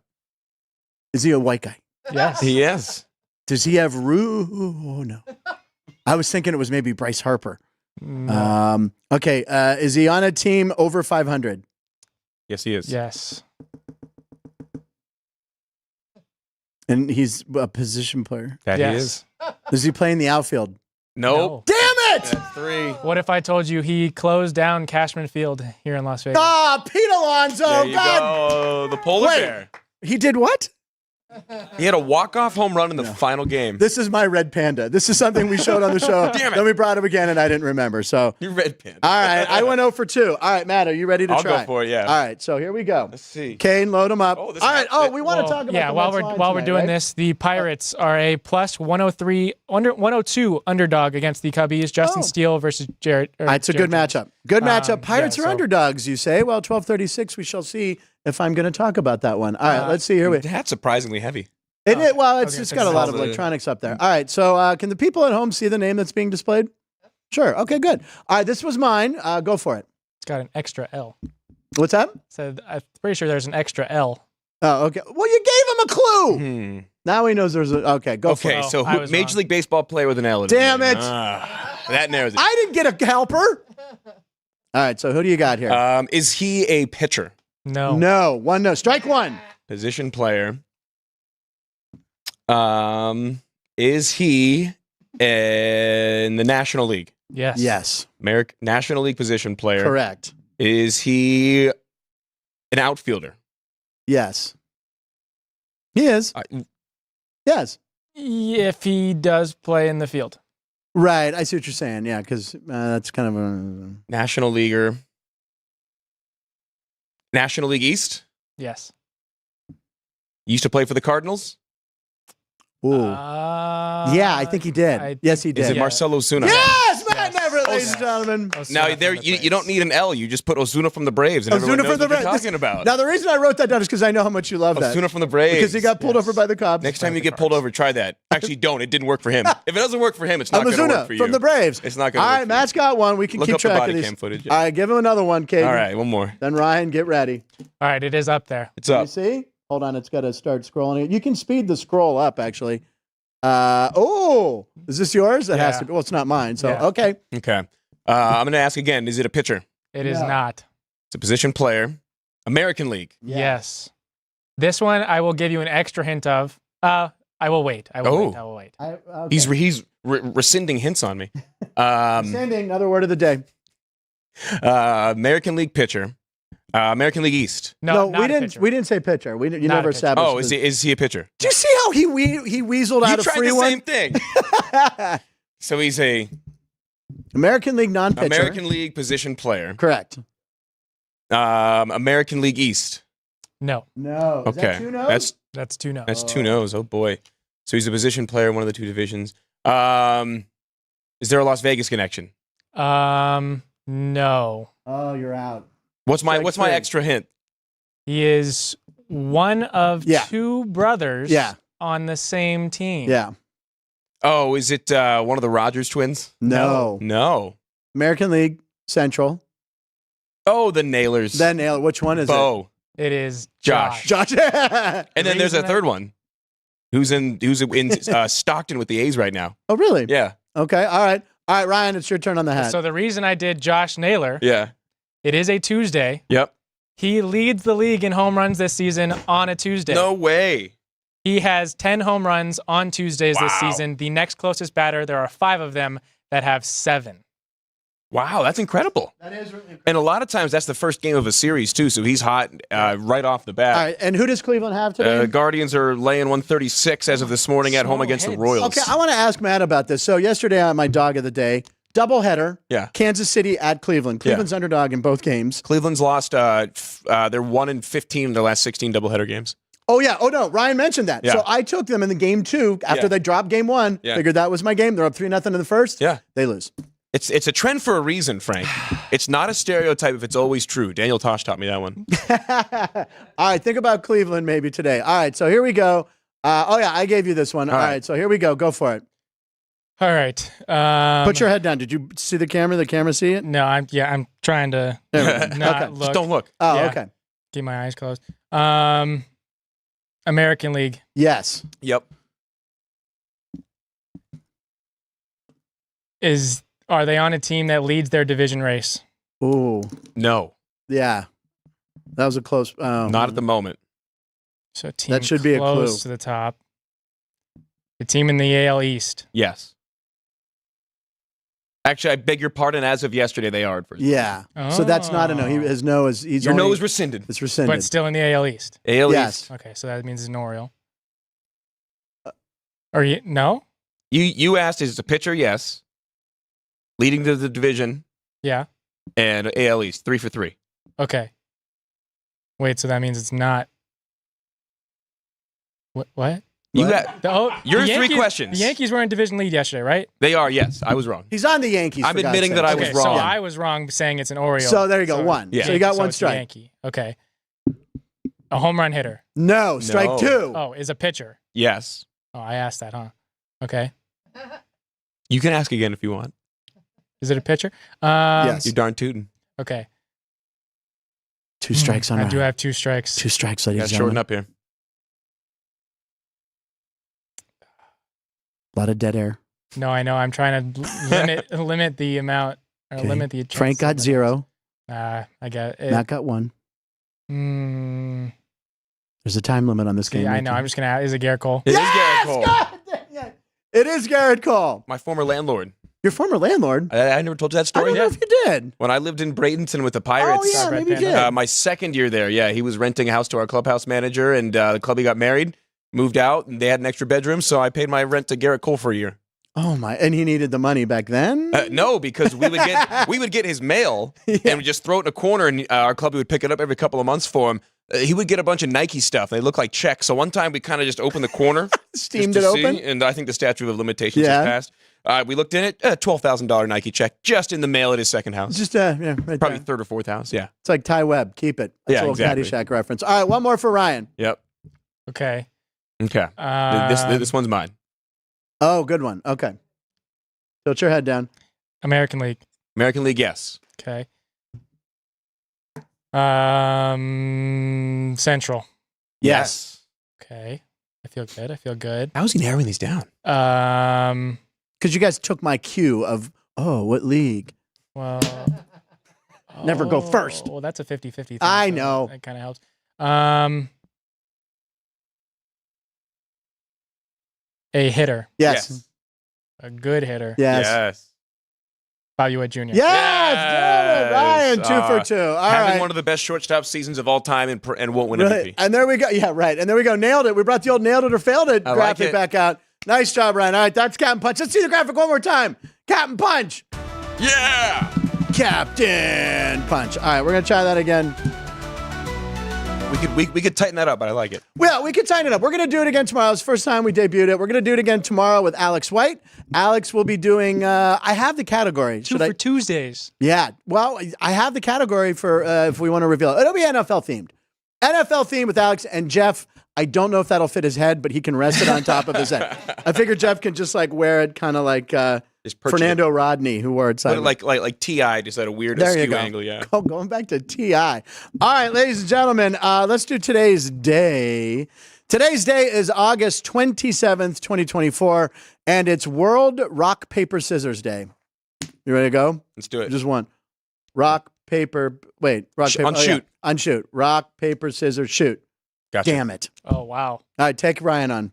A: Is he a white guy?
C: Yes.
B: He is.
A: Does he have Oh, no. I was thinking it was maybe Bryce Harper.
C: No.
A: Okay. Is he on a team over 500?
B: Yes, he is.
C: Yes.
A: And he's a position player.
B: That
C: Yes.
B: he is.
A: Does he play in the outfield?
B: Nope.
A: Damn it!
B: That's 3.
C: What if I told you he closed down Cashman Field here in Las Vegas?
A: Ah, Pete Alonso.
B: There you
A: God.
B: go. The polar
A: Wait.
B: bear.
A: He did what?
B: He had a walk-off home run in the final game.
A: This is my red panda. This is something we showed on the show.
B: Damn it.
A: Then we brought him again, and I didn't remember. So,
B: You red pin.
A: all right, I went 0 for 2. All right, Matt, are you ready to
B: I'll
A: try?
B: go for it, yeah.
A: All right, so here we go.
B: Let's see.
A: Kane, load him up.
B: Oh, this
A: all right.
B: is-
A: Oh, we want to
C: Well,
A: talk about
C: yeah,
A: the
C: while
A: Mets
C: we're
A: line
C: while we're
A: tonight,
C: doing
A: right?
C: this, the Pirates are a plus 102 underdog against the Cubbies. Justin
A: Oh.
C: Steele versus Jared.
A: All right, it's a good matchup. Good matchup. Pirates
C: yeah,
A: are
C: so-
A: underdogs, you say? Well, 12:36. We shall see if I'm going to talk about that one. All right, let's see. Here we.
B: That's surprisingly heavy.
A: Well,
C: okay,
A: it's
C: so
A: got a lot of
B: it's-
A: electronics up there. All right, so can the people at home see the name that's being displayed? Sure. Okay, good. All right, this was mine. Go for it.
C: It's got an extra L.
A: What's that?
C: So I'm pretty sure there's an extra L.
A: Oh, okay. Well, you gave him a clue.
B: Hmm.
A: Now he knows there's a. Okay, go for
B: Okay,
A: it.
C: Oh,
B: so
C: I was
B: Major
C: wrong.
B: League Baseball player with an L. in
A: Damn
B: name.
A: it.
B: That narrows it.
A: I didn't get a helper. All right, so who do you got here?
B: Is he a pitcher?
C: No.
A: No, one no. Strike one.
B: Position player. Is he in the National League?
C: Yes.
A: Yes,
B: National League position player.
A: correct.
B: Is he an outfielder?
A: Yes, he is. Yes,
C: If he does play in the field.
A: right. I see what you're saying. Yeah, because that's kind of a.
B: National Leaguer. National League East?
C: Yes.
B: Used to play for the Cardinals?
A: Ooh. Yeah, I think he did. Yes, he
B: Is
A: did.
B: it Marcelo Osuna?
A: Yes, Matt
C: Yes.
A: Neverett, ladies and gentlemen.
B: Now there you don't need an L. You just put Osuna from the Braves, and everyone
A: Ozuna
B: knows
A: from the
B: what you're
A: Braves.
B: talking about.
A: Now, the reason I wrote that down is because I know how much you love that.
B: Osuna from the Braves.
A: Because he got pulled over by the cops.
B: Next time you get pulled over, try that. Actually, don't. It didn't work for him. If it doesn't work for him, it's not going to
A: Ozuna
B: work for you.
A: from the Braves.
B: It's not going
A: All
B: to work.
A: right,
B: for
A: Matt's got one. We can
B: Look
A: keep
B: up the
A: track
B: body
A: of these.
B: cam footage, yeah.
A: All right, give him another one, Kate.
B: you. All right, one more.
A: Then Ryan, get ready.
C: All right, it is up there.
B: It's
A: You
B: up.
A: see? Hold on, it's got to start scrolling. You can speed the scroll up, actually. Is this yours? It has to be. Well, it's not mine, so okay.
B: Okay. I'm going to ask again. Is it a pitcher?
C: It is not.
B: It's a position player. American League.
C: Yes. This one I will give you an extra hint of. I will wait. I will wait.
A: Okay.
B: He's rescinding hints on me.
A: Rescinding, another word of the day.
B: American League pitcher. American League East.
C: No,
A: we didn't. We didn't say pitcher. You never established.
B: Oh, is he a pitcher?
A: Do you see how he weaseled out
B: You
A: a
B: tried
A: free
B: the
A: one?
B: same thing. So he's a
A: American League non-pitcher.
B: American League position player.
A: Correct.
B: American League East.
C: No.
A: No. Is that
B: Okay.
A: two no's?
C: That's 2 no's.
B: That's 2 no's. Oh boy. So he's a position player in one of the 2 divisions. Is there a Las Vegas connection?
C: No.
A: Oh, you're out.
B: What's my
A: Strike 3.
B: extra hint?
C: He is one of 2 brothers on the same team.
A: Yeah.
B: Oh, is it one of the Rogers twins?
A: No.
B: No.
A: American League Central.
B: Oh, the Nailers.
A: Then Nail. Which one is
B: Bo.
C: It is
B: Josh.
C: Josh.
A: it? Josh.
B: And then there's a third one. Who's in Stockton with the A's right now?
A: Oh, really?
B: Yeah.
A: Okay. All right, Ryan, it's your turn on the hat.
C: So the reason I did Josh Naylor,
B: Yeah.
C: it is a Tuesday.
B: Yep.
C: He leads the league in home runs this season on a Tuesday.
B: No way.
C: He has 10 home runs on Tuesdays this
B: Wow.
C: season. The next closest batter, there are 5 of them that have 7.
B: Wow, that's incredible.
A: That is really incredible.
B: And a lot of times that's the first game of a series too, so he's hot right off the bat.
A: All right, and who does Cleveland have today?
B: Guardians are laying 136 as of this morning at home against the Royals.
A: Okay, I want to ask Matt about this. So yesterday on my dog of the day, doubleheader.
B: Yeah.
A: Kansas City at Cleveland. Cleveland's underdog in both games.
B: Cleveland's lost. They're 1-15 in their last 16 doubleheader games.
A: Oh, yeah. Oh, no. Ryan mentioned that.
B: Yeah.
A: So I took them in the game 2 after they dropped game 1.
B: Yeah.
A: Figured that was my game. They're up 3-0 in the first.
B: Yeah.
A: They lose.
B: It's a trend for a reason, Frank. It's not a stereotype if it's always true. Daniel Tosh taught me that one.
A: All right. Think about Cleveland maybe today. All right. So here we go. I gave you this one. All right. So here we go. Go for it.
C: All right.
A: Put your head down. Did you see the camera? The camera see it?
C: No, I'm trying to not
A: Okay.
C: look.
B: Just don't look.
A: Oh,
C: Yeah.
A: okay.
C: Keep my eyes closed. American League.
A: Yes.
B: Yep.
C: Are they on a team that leads their division race?
A: Ooh.
B: No.
A: Yeah. That was a close.
B: Not at the moment.
C: So a team
A: That should be a
C: close
A: clue.
C: to the top. The team in the AL East.
B: Yes. Actually, I beg your pardon. As of yesterday, they are.
A: Yeah. So that's not a no. His no is he's
B: Your
A: only,
B: no is rescinded.
A: It's rescinded.
C: But still in the AL East.
B: AL
A: Yes.
B: East.
C: Okay, so that means it's an Oriole. No?
B: You asked, is it a pitcher? Yes. Leading to the division
C: Yeah.
B: and AL East, 3 for 3.
C: Okay. Wait, so that means it's not. What?
B: You got. Your
C: the
B: 3
C: Yankees-
B: questions.
C: The Yankees were in division lead yesterday, right?
B: They are. Yes, I was wrong.
A: He's on the Yankees.
B: I'm
A: for God's
B: admitting
A: sake.
B: that I
C: Okay,
B: was wrong.
C: so I was wrong saying it's an Oriole.
A: So there you go. One.
B: Yeah.
A: So you got
C: So
A: one
C: it's a
A: strike.
C: Yankee. Okay. A home run hitter.
A: No. Strike
B: No.
A: 2.
C: Oh, is a pitcher.
B: Yes.
C: Oh, I asked that, huh? Okay.
B: You can ask again if you want.
C: Is it a pitcher?
A: Yes.
B: You're darn tootin'.
C: Okay.
A: 2 strikes on
C: I
A: Ryan.
C: do have 2 strikes.
A: 2 strikes, ladies
B: Yeah,
A: and
B: shorten
A: gentlemen.
B: up here.
A: A lot of dead air.
C: No, I know. I'm trying to limit the amount. Or
A: Okay.
C: limit the.
A: Frank got 0.
C: I got it.
A: Matt got 1.
C: Mm,
A: There's a time limit on this game.
C: yeah, I know. I'm just gonna. Is it Garrett Cole?
B: It is Garrett Cole,
A: God dang it. It is Garrett Cole.
B: my former landlord.
A: Your former landlord.
B: I never told you that
A: I
B: story.
A: don't know if you did.
B: When I lived in Bradenton with the Pirates,
A: Oh, yeah,
C: Red
A: maybe you
C: Panda.
A: did.
B: my second year there, he was renting a house to our clubhouse manager, and the club he got married, moved out, and they had an extra bedroom, so I paid my rent to Garrett Cole for a year.
A: Oh, my. And he needed the money back then?
B: No, because we would get his mail and we'd just throw it in a corner, and our club would pick it up every couple of months for him. He would get a bunch of Nike stuff. They look like checks. So one time we kind of just opened the corner,
A: Steamed
B: just
A: it
B: to
A: open?
B: see, and I think the statute of limitations
A: Yeah.
B: has passed. We looked in it, $12,000 Nike check just in the mail at his second house.
A: Just, right
B: Probably
A: there.
B: third or fourth house. Yeah.
A: It's like Ty Webb. Keep it. That's
B: Yeah,
A: a little
B: exactly.
A: Caddyshack reference. All right, one more for Ryan.
B: Yep.
C: Okay.
B: Okay. This one's mine.
A: Oh, good one. Okay. Tilt your head down.
C: American League.
B: American League, yes.
C: Okay. Central.
A: Yes.
C: Okay. I feel good.
B: How is he narrowing these down?
A: Because you guys took my cue of, what league?
C: Well,
A: Never go first.
C: Well, that's a 50-50 thing.
A: I
C: so
A: know.
C: That kind of helps. A hitter.
A: Yes.
C: A good hitter.
A: Yes.
C: Bobby Witt Jr.
A: Yes. Damn it, Ryan, 2 for 2. All
B: having
A: right.
B: one of the best shortstop seasons of all time and won't win MVP.
A: And there we go. Yeah, right. And there we go. Nailed it. We brought the old nailed it or failed it graphic back out. Nice job, Ryan. All right, that's Captain Punch. Let's see the graphic one more time. Captain Punch.
B: Yeah.
A: Captain Punch. All right, we're going to try that again.
B: We could tighten that up, but I like it.
A: Well, we could tighten it up. We're going to do it again tomorrow. It's the first time we debuted it. We're going to do it again tomorrow with Alex White. Alex will be doing, I have the category.
C: Two for Tuesdays.
A: Yeah. Well, I have the category for if we want to reveal it. It'll be NFL themed. NFL themed with Alex and Jeff. I don't know if that'll fit his head, but he can rest it on top of his head. I figure Jeff can just like wear it kind of like Fernando Rodney, who wore it sideways.
B: Like T.I. just at a weird
A: There you
B: askew
A: go.
B: angle, yeah.
A: Going back to T.I. All right, ladies and gentlemen, let's do today's day. Today's day is August 27th, 2024, and it's World Rock, Paper, Scissors Day. You ready to go?
B: Let's do it.
A: Just one. Rock, paper, wait. Rock, paper.
B: Unshoot.
A: Yeah. Unshoot. Rock, paper, scissors, shoot.
B: Gotcha.
A: Damn it.
C: Oh, wow.
A: All right, take Ryan on.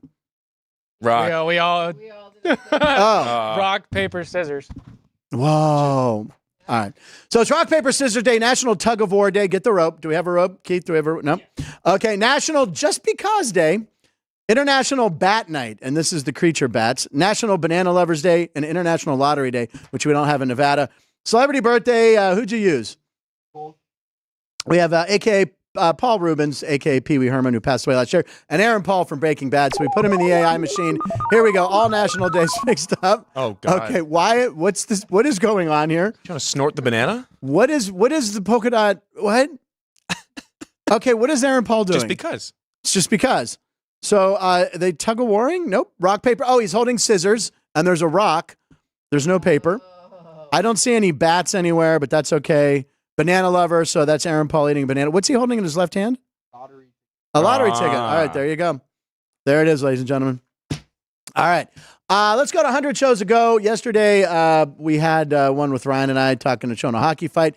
B: Rock.
C: We all
A: Oh.
C: rock, paper, scissors.
A: Whoa. All right. So it's Rock, Paper, Scissors Day, National Tug of War Day. Get the rope. Do we have a rope? Keith, do we have a rope? No. Okay. National Just Because Day, International Bat Night, and this is the creature bats, National Banana Lovers Day, and International Lottery Day, which we don't have in Nevada. Celebrity birthday, who'd you use? We have a.k.a. Paul Rubens, a.k.a. Pee Wee Herman, who passed away last year, and Aaron Paul from Breaking Bad. So we put him in the AI machine. Here we go. All national days mixed up.
B: Oh, God.
A: Okay, Wyatt, what's this? What is going on here?
B: You want to snort the banana?
A: What is the polka dot? What? Okay, what is Aaron Paul doing?
B: Just because.
A: It's just because. So they tug of warring? Nope. Rock, paper. Oh, he's holding scissors, and there's a rock. There's no paper. I don't see any bats anywhere, but that's okay. Banana lover, so that's Aaron Paul eating a banana. What's he holding in his left hand? A lottery ticket. All right, there you go. There it is, ladies and gentlemen. All right. Let's go to 100 shows ago. Yesterday, we had one with Ryan and I talking to showing a hockey fight.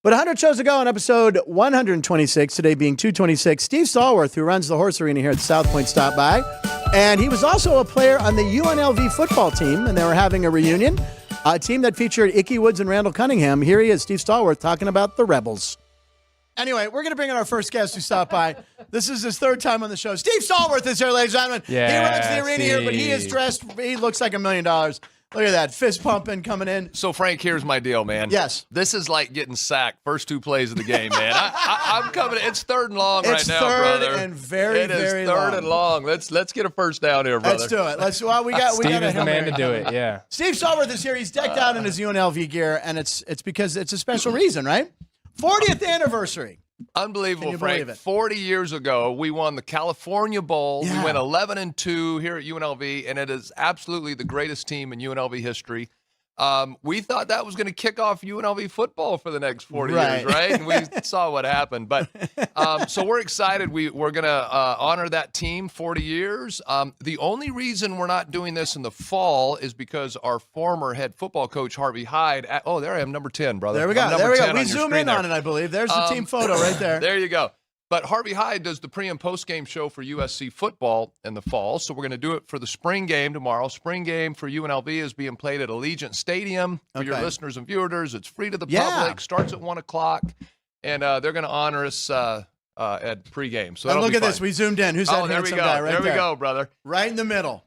A: But 100 shows ago on episode 126, today being 226, Steve Stallworth, who runs the horse arena here at South Point, stopped by. And he was also a player on the UNLV football team, and they were having a reunion. A team that featured Ickey Woods and Randall Cunningham. Here he is, Steve Stallworth, talking about the Rebels. Anyway, we're going to bring in our first guest who stopped by. This is his third time on the show. Steve Stallworth is here, ladies and gentlemen.
C: Yeah,
A: he runs the arena here, but he is dressed. He looks like $1 million. Look at that, fist pumping coming in.
F: So, Frank, here's my deal, man.
A: Yes.
F: This is like getting sacked first 2 plays of the game, man. I'm coming. It's third and long right now,
A: third
F: brother.
A: and very,
F: It is
A: very
F: third
A: long.
F: and long. Let's get a first down here, brother.
A: Let's do it. Well, we got
C: Steve
A: a
C: is the
A: Hail
C: man
A: Mary.
C: to do it, yeah.
A: Steve Stallworth is here. He's decked out in his UNLV gear, and it's because it's a special reason, right? 40th anniversary.
F: Unbelievable,
A: Can you
F: Frank.
A: believe it?
F: 40 years ago, we won the California Bowl.
A: Yeah.
F: We went 11-2 here at UNLV, and it is absolutely the greatest team in UNLV history. We thought that was going to kick off UNLV football for the next 40 years, right? And we saw what happened. But so we're excited. We're going to honor that team, 40 years. The only reason we're not doing this in the fall is because our former head football coach, Harvey Hyde. There I am, number 10, brother.
A: There we go.
F: I'm number
A: There we
F: 10
A: go.
F: on
A: We
F: your
A: zoom
F: screen
A: in
F: there.
A: on it, I believe. There's the team photo right there.
F: There you go. But Harvey Hyde does the pre- and post-game show for USC football in the fall, so we're going to do it for the spring game tomorrow. Spring game for UNLV is being played at Allegiant Stadium. For your listeners and viewers, it's free to the public, starts at 1 o'clock, and they're going to honor us at pregame. So
A: And
F: that'll
A: look
F: be
A: at this.
F: fun.
A: We zoomed in. Who's that
F: there we
A: handsome
F: go.
A: guy right there?
F: There we go, brother.
A: Right in the middle.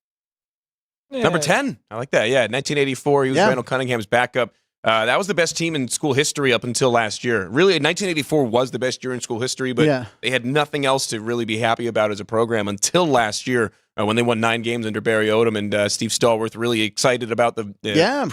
B: Number 10. I like that. Yeah, 1984. He was Randall Cunningham's backup. That was the best team in school history up until last year. Really, 1984 was the best year in school history, but they had nothing else to really be happy about as a program until last year when they won 9 games under Barry Odom and Steve Stallworth. Really excited about the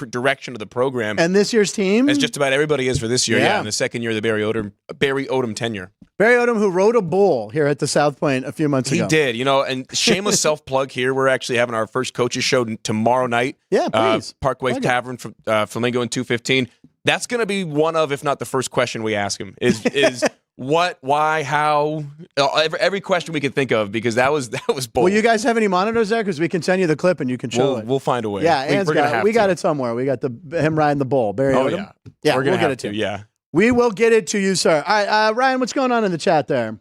B: direction of the program.
A: And this year's team?
B: As just about everybody is for this year, in the second year of the Barry Odom tenure.
A: Barry Odom, who rode a bull here at the South Point a few months ago.
B: He did, and shameless self-plug here. We're actually having our first coaches show tomorrow night.
A: Yeah, please.
B: Parkway Tavern from Flamingo in 215. That's going to be one of, if not the first question we ask him is what, why, how, every question we could think of, because that was bold.
A: Will you guys have any monitors there? Because we can send you the clip and you can show it.
B: We'll find a way.
A: Yeah, Ann's we got it somewhere. We got him riding the bull. Barry Odom. Yeah,
B: we're gonna
A: get
B: have
A: it to you.
B: Yeah,
A: we will get it to you, sir. All right, Ryan, what's going on in the chat there?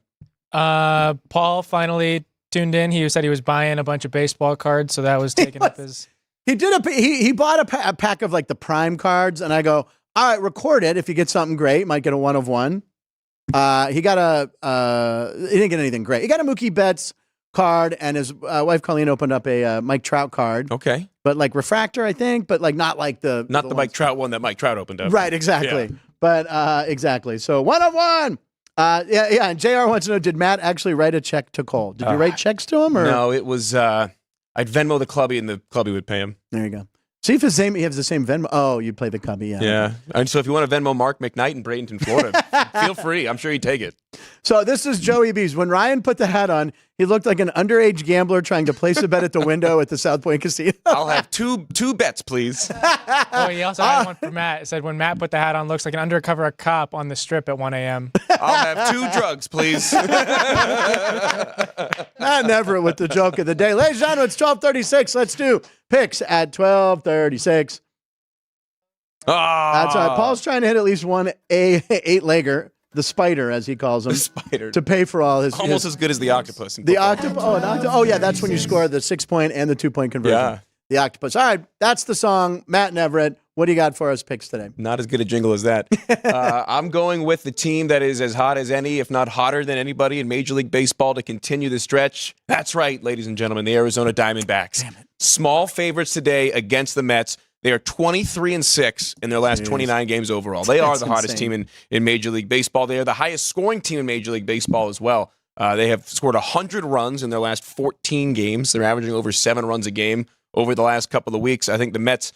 C: Paul finally tuned in. He said he was buying a bunch of baseball cards, so that was taking up his.
A: He bought a pack of like the prime cards, and I go, all right, record it. If you get something great, might get a 1 of 1. He got he didn't get anything great. He got a Mookie Betts card, and his wife Colleen opened up a Mike Trout card.
B: Okay,
A: but like refractor, I think, but like not like the
B: Mike Trout one that Mike Trout opened up.
A: Right, exactly. Yeah. But exactly. So 1 of 1. Yeah. And JR wants to know: did Matt actually write a check to Cole? Did you write checks to him? Or?
B: No, it was I'd Venmo the clubby, and the clubby would pay him.
A: There you go. See if he has the same Venmo. Oh, you play the cubby, yeah.
B: Yeah. And so if you want to Venmo Mark McKnight in Bradenton, Florida, feel free. I'm sure he'd take it.
A: So this is Joey B's. When Ryan put the hat on, he looked like an underage gambler trying to place a bet at the window at the South Point Casino.
B: I'll have two bets, please.
C: Oh, he also had one for Matt. It said, when Matt put the hat on, looks like an undercover cop on the strip at 1 a.m.
B: I'll have 2 drugs, please.
A: Matt Neverett with the joke of the day. Ladies and gentlemen, it's 12:36. Let's do picks at 12:36. That's right. Paul's trying to hit at least one 8-legger, the spider, as he calls him.
B: The spider.
A: To pay for all his...
B: Almost as good as the octopus.
A: The octopus. Oh, yeah, that's when you score the 6-point and the 2-point conversion.
B: Yeah.
A: The octopus. All right, that's the song. Matt Neverett, what do you got for us picks today?
B: Not as good a jingle as that. I'm going with the team that is as hot as any, if not hotter than anybody in Major League Baseball to continue the stretch. That's right, ladies and gentlemen, the Arizona Diamondbacks.
A: Damn it.
B: Small favorites today against the Mets. They are 23-6 in their last 29 games overall. They are the hottest team in Major League Baseball. They are the highest scoring team in Major League Baseball as well. They have scored 100 runs in their last 14 games. They're averaging over 7 runs a game over the last couple of weeks. I think the Mets,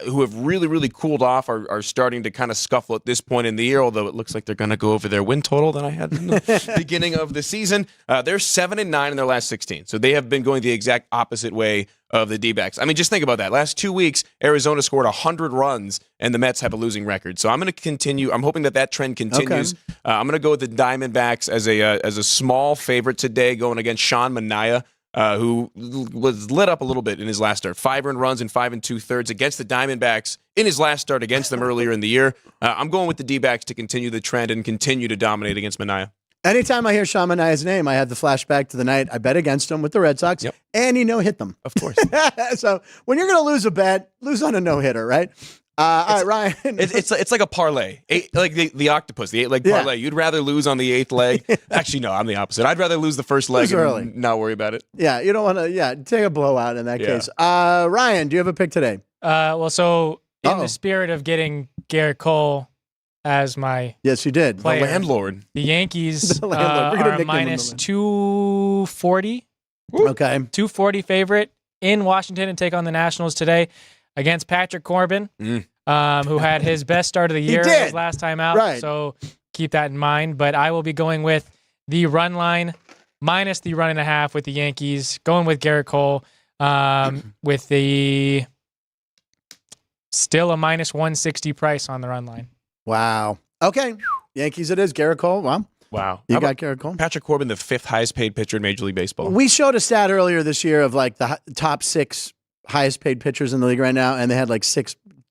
B: who have really, really cooled off, are starting to kind of scuffle at this point in the year, although it looks like they're going to go over their win total that I had in the beginning of the season. They're 7-9 in their last 16, so they have been going the exact opposite way of the D-backs. I mean, just think about that. Last 2 weeks, Arizona scored 100 runs, and the Mets have a losing record. So I'm going to continue. I'm hoping that trend continues. Okay. I'm going to go with the Diamondbacks as a small favorite today, going against Sean Manaea, who was lit up a little bit in his last start. 5 earned runs in 5 2/3 against the Diamondbacks in his last start against them earlier in the year. I'm going with the D-backs to continue the trend and continue to dominate against Manaea.
A: Anytime I hear Sean Manaea's name, I have the flashback to the night I bet against him with the Red Sox, and he no-hit them.
B: Of course.
A: So when you're going to lose a bet, lose on a no-hitter, right? All right, Ryan.
B: It's like a parlay, like the octopus, the 8-leg parlay. You'd rather lose on the 8th leg. Actually, no, I'm the opposite. I'd rather lose the first leg and not worry about it.
A: Yeah, you don't want to. Yeah, take a blowout in that case. Ryan, do you have a pick today?
C: So in the spirit of getting Garrett Cole as my
A: you did
C: player,
B: the landlord,
C: the Yankees are a minus 240.
A: Okay,
C: 240 favorite in Washington and take on the Nationals today against Patrick Corbin, who had his best start of the year his last time out.
A: Right.
C: So keep that in mind. But I will be going with the run line minus the 1.5 with the Yankees, going with Garrett Cole with the still a minus 160 price on the run line.
A: Wow. Okay. Yankees it is. Garrett Cole.
B: Wow.
A: You got Garrett Cole?
B: Patrick Corbin, the 5th highest paid pitcher in Major League Baseball.
A: We showed a stat earlier this year of like the top 6 highest paid pitchers in the league right now, and they had like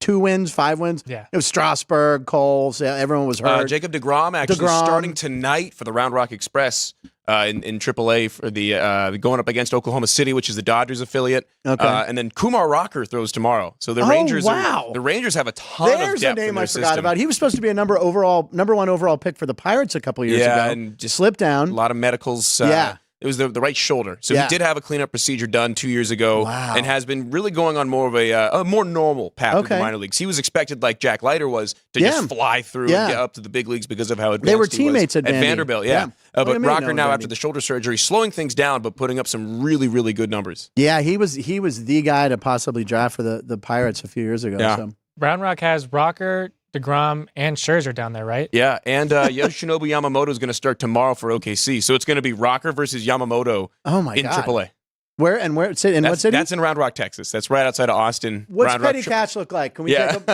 A: 2 wins, 5 wins.
C: Yeah.
A: It was Strasburg, Cole, everyone was hurt.
B: Jacob DeGrom actually starting tonight for the Round Rock Express in AAA for the going up against Oklahoma City, which is the Dodgers affiliate.
A: Okay.
B: And then Kumar Rocker throws tomorrow. So the Rangers the Rangers have a ton of depth.
A: There's a name I forgot
B: system.
A: about. He was supposed to be a number 1 overall pick for the Pirates a couple years ago.
B: And just
A: slipped down.
B: A lot of medicals. It was the right shoulder. So he did have a cleanup procedure done 2 years ago and has been really going on more of a more normal path in the minor leagues. He was expected, like Jack Leiter was, to just fly through and get up to the big leagues because of how advanced
A: they were
B: he was
A: teammates at
B: Vanderbilt. But Rocker now, after the shoulder surgery, slowing things down, but putting up some really, really good numbers.
A: Yeah, he was the guy to possibly draft for the Pirates a few years ago.
B: Yeah.
A: So.
C: Round Rock has Rocker, DeGrom, and Scherzer down there, right?
B: Yeah, and Yoshinobu Yamamoto is going to start tomorrow for OKC. So it's going to be Rocker versus Yamamoto in AAA.
A: Where? In what city?
B: That's in Round Rock, Texas. That's right outside of Austin.
A: What's Petty Cash look like? Can we take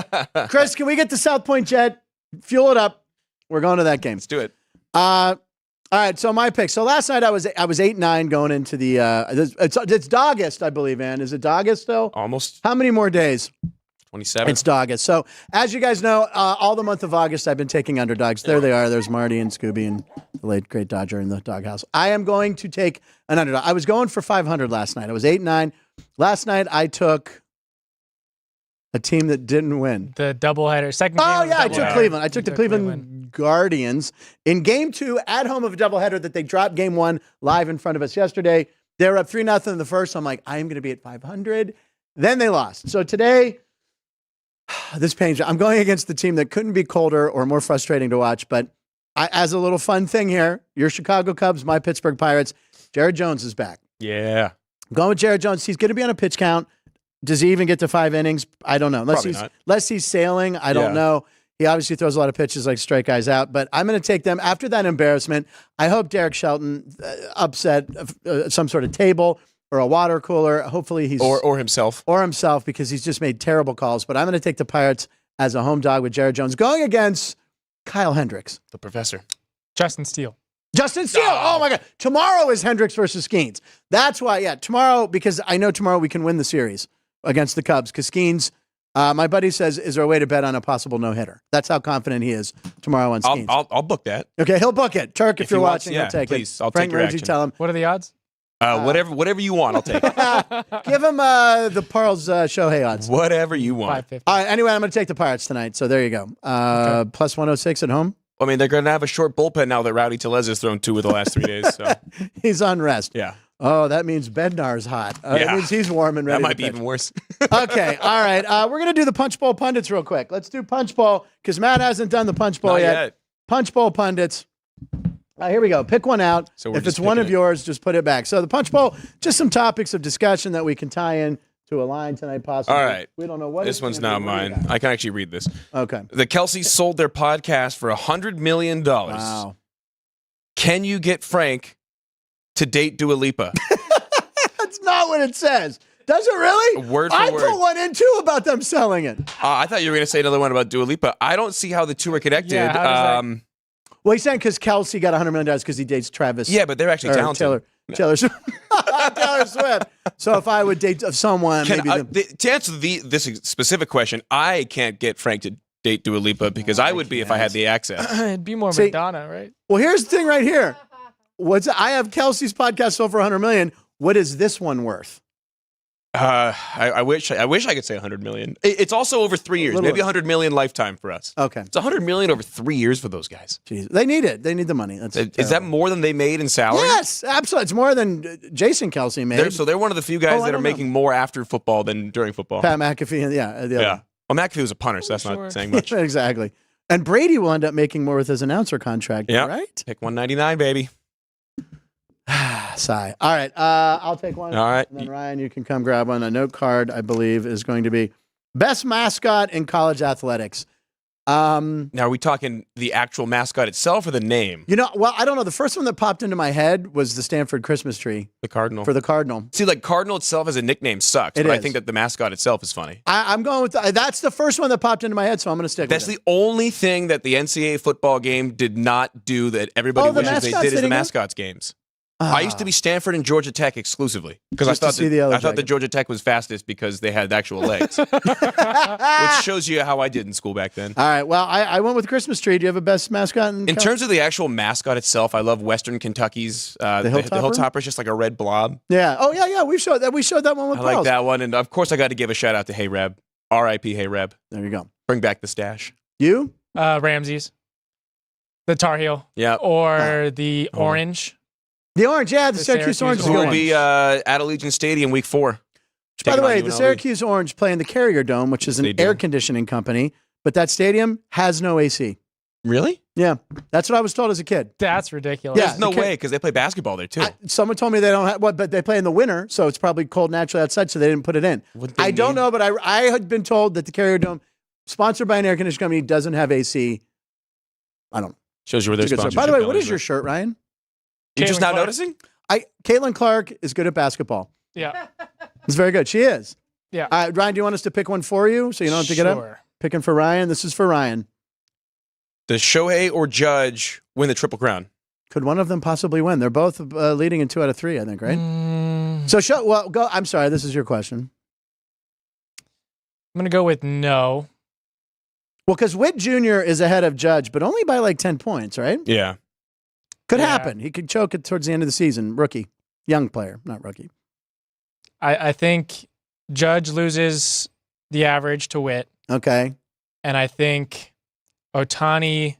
A: Chris, can we get the South Point Jet? Fuel it up. We're going to that game.
B: Let's do it.
A: All right, so my pick. So last night I was 8-9 going into the it's August, I believe, man. Is it August still?
B: Almost
A: How many more days?
B: 27.
A: It's August. So as you guys know, all the month of August I've been taking underdogs. There they are. There's Marty and Scooby and the late great Dodger in the doghouse. I am going to take an underdog. I was going for 500 last night. I was 8-9. Last night I took a team that didn't win.
C: The doubleheader, second game.
A: Oh,
C: of the
A: yeah, I took
C: doubleheader.
A: Cleveland. I took the Cleveland
C: Cleveland.
A: Guardians in game 2 at home of a doubleheader that they dropped game 1 live in front of us yesterday. They were up 3-0 in the first. I'm like, I am going to be at 500. Then they lost. So today, this pains me. I'm going against the team that couldn't be colder or more frustrating to watch. But as a little fun thing here, your Chicago Cubs, my Pittsburgh Pirates, Jared Jones is back.
B: Yeah.
A: I'm going with Jared Jones. He's going to be on a pitch count. Does he even get to 5 innings? I don't know. Unless he's sailing, I don't know. He obviously throws a lot of pitches like strike guys out, but I'm going to take them after that embarrassment. I hope Derek Shelton upset some sort of table or a water cooler. Hopefully he's
B: or himself
A: because he's just made terrible calls. But I'm going to take the Pirates as a home dog with Jared Jones going against Kyle Hendricks,
B: the professor.
C: Justin Steele.
A: Oh my God. Tomorrow is Hendricks versus Skeens. That's why, tomorrow, because I know tomorrow we can win the series against the Cubs because Skeens, my buddy says, is there a way to bet on a possible no-hitter? That's how confident he is tomorrow on Skeens.
B: I'll book that.
A: Okay, he'll book it. Turk, if you're watching, he'll take
B: please,
A: it.
B: I'll
A: Frank
B: take your
A: Ringy,
B: action.
A: tell him.
C: What are the odds?
B: Whatever you want, I'll take it.
A: Give him the Pearls Shohei odds.
B: Whatever you want.
C: 550.
A: All right, anyway, I'm going to take the Pirates tonight, so there you go.
C: Okay.
A: Plus 106 at home.
B: I mean, they're going to have a short bullpen now that Rowdy Tellez has thrown 2 of the last 3 days. So
A: He's on rest.
B: yeah,
A: Oh, that means Bednar's hot. That means he's warm and ready
B: that might
A: to
B: be
A: pitch.
B: even worse.
A: Okay, all right. We're going to do the Punch Bowl pundits real quick. Let's do Punch Bowl because Matt hasn't done the Punch Bowl
B: Not
A: yet.
B: yet.
A: Punch Bowl pundits. Here we go. Pick one out.
B: So we're
A: if
B: just
A: it's one
B: picking
A: of
B: it.
A: yours, just put it back. So the Punch Bowl, just some topics of discussion that we can tie in to a line tonight possibly.
B: All right.
A: We don't know what
B: This
A: it's
B: one's
A: gonna
B: not
A: be. What do you
B: mine.
A: got?
B: I can actually read this.
A: Okay.
B: The Kelceys sold their podcast for $100 million.
A: Wow.
B: Can you get Frank to date Dua Lipa?
A: That's not what it says. Does it really?
B: Word for
A: I
B: word.
A: put one in too about them selling it.
B: I thought you were going to say another one about Dua Lipa. I don't see how the two are connected.
C: Yeah, how does
A: Well, he's saying because Kelsey got $100 million because he dates Travis.
B: yeah, but they're actually
A: or
B: talented.
A: Taylor Swift. Taylor Swift. So if I would date someone,
B: Can
A: maybe
B: to answer this specific question, I can't get Frank to date Dua Lipa because I would be if I had the access.
C: It'd be more
A: See-
C: Madonna, right?
A: Well, here's the thing right here. I have Kelsey's podcast sold for $100 million. What is this one worth?
B: I wish I could say $100 million. It's also over 3 years,
A: Little-
B: maybe $100 million lifetime for us.
A: Okay.
B: It's $100 million over 3 years for those guys.
A: Jeez. They need it. They need the money. That's
B: Is that
A: terrible.
B: more than they made in salary?
A: Yes, absolutely. It's more than Jason Kelsey made.
B: They're one of the few guys
A: Oh, I
B: that are
A: don't know.
B: making more after football than during football.
A: Pat McAfee and the other.
B: Yeah. Well, McAfee was a punter, so that's
C: Sure.
B: not saying much.
A: Exactly. And Brady will end up making more with his announcer contract,
B: Yeah.
A: right?
B: Pick 199, baby.
A: Sigh. All right. I'll take one.
B: All right.
A: And then Ryan, you can come grab one. A note card, I believe, is going to be best mascot in college athletics.
B: Now, are we talking the actual mascot itself or the name?
A: Well, I don't know. The first one that popped into my head was the Stanford Christmas tree
B: The Cardinal.
A: for the Cardinal.
B: See, like Cardinal itself as a nickname sucks,
A: It
B: but I
A: is.
B: think that the mascot itself is funny.
A: I'm going with that's the first one that popped into my head, so I'm going to stick
B: That's
A: with it.
B: the only thing that the NCAA football game did not do that everybody
A: Oh, the
B: wishes they
A: mascots
B: did is the
A: didn't go?
B: mascots games. I used to be Stanford and Georgia Tech exclusively because I
A: Just to
B: thought
A: see the yellow
B: I thought that
A: jacket.
B: Georgia Tech was fastest because they had actual legs, which shows you how I did in school back then.
A: All right. Well, I went with Christmas tree. Do you have a best mascot?
B: In terms of the actual mascot itself, I love Western Kentucky's the
A: Hilltopper?
B: Hilltopper is just like a red blob.
A: Yeah. Oh, yeah. We showed that. We showed that one with
B: I like
A: Pearls.
B: that one, and of course I got to give a shout out to Hey Reb, R.I.P. Hey Reb.
A: There you go.
B: Bring back the stash.
A: You?
C: Ramses, the Tar Heel,
B: Yeah.
C: or the Orange.
A: The orange. Yeah, the
C: The
A: Syracuse Orange.
C: Syracuse
A: is the
B: He'll
A: orange.
B: be at Allegiant Stadium week 4.
A: By the
B: Taking
A: way,
B: on
A: the
B: UNLV.
A: Syracuse Orange play in the Carrier Dome, which is
B: They
A: an
B: do.
A: air conditioning company, but that stadium has no AC.
B: Really?
A: Yeah, that's what I was told as a kid.
C: That's ridiculous.
A: Yeah.
B: There's no
A: the Car-
B: way because they play basketball there too.
A: Someone told me they don't have but they play in the winter, so it's probably cold naturally outside, so they didn't put it in.
B: Wouldn't they
A: I don't
B: need-
A: know, but I had been told that the Carrier Dome, sponsored by an air conditioning company, doesn't have AC. I don't know.
B: Shows you where their
A: It's a good story.
B: sponsorship
A: By the way, what
B: dollars
A: is your
B: are.
A: shirt, Ryan?
B: You just
C: Caitlin
B: now
C: Clark.
B: noticing?
A: Caitlin Clark is good at basketball.
C: Yeah.
A: It's very good. She is.
C: Yeah.
A: Ryan, do you want us to pick one for you so you don't have to get up?
C: Sure.
A: Picking for Ryan. This is for Ryan.
B: Does Shohei or Judge win the Triple Crown?
A: Could one of them possibly win? They're both leading in 2 out of 3, I think, right? So, go. I'm sorry, this is your question.
C: I'm going to go with no.
A: Well, because Witt Jr. is ahead of Judge, but only by like 10 points, right?
B: Yeah.
A: Could happen. He could choke it towards the end of the season. Rookie. Young player, not rookie.
C: I think Judge loses the average to Witt.
A: Okay.
C: And I think Ohtani...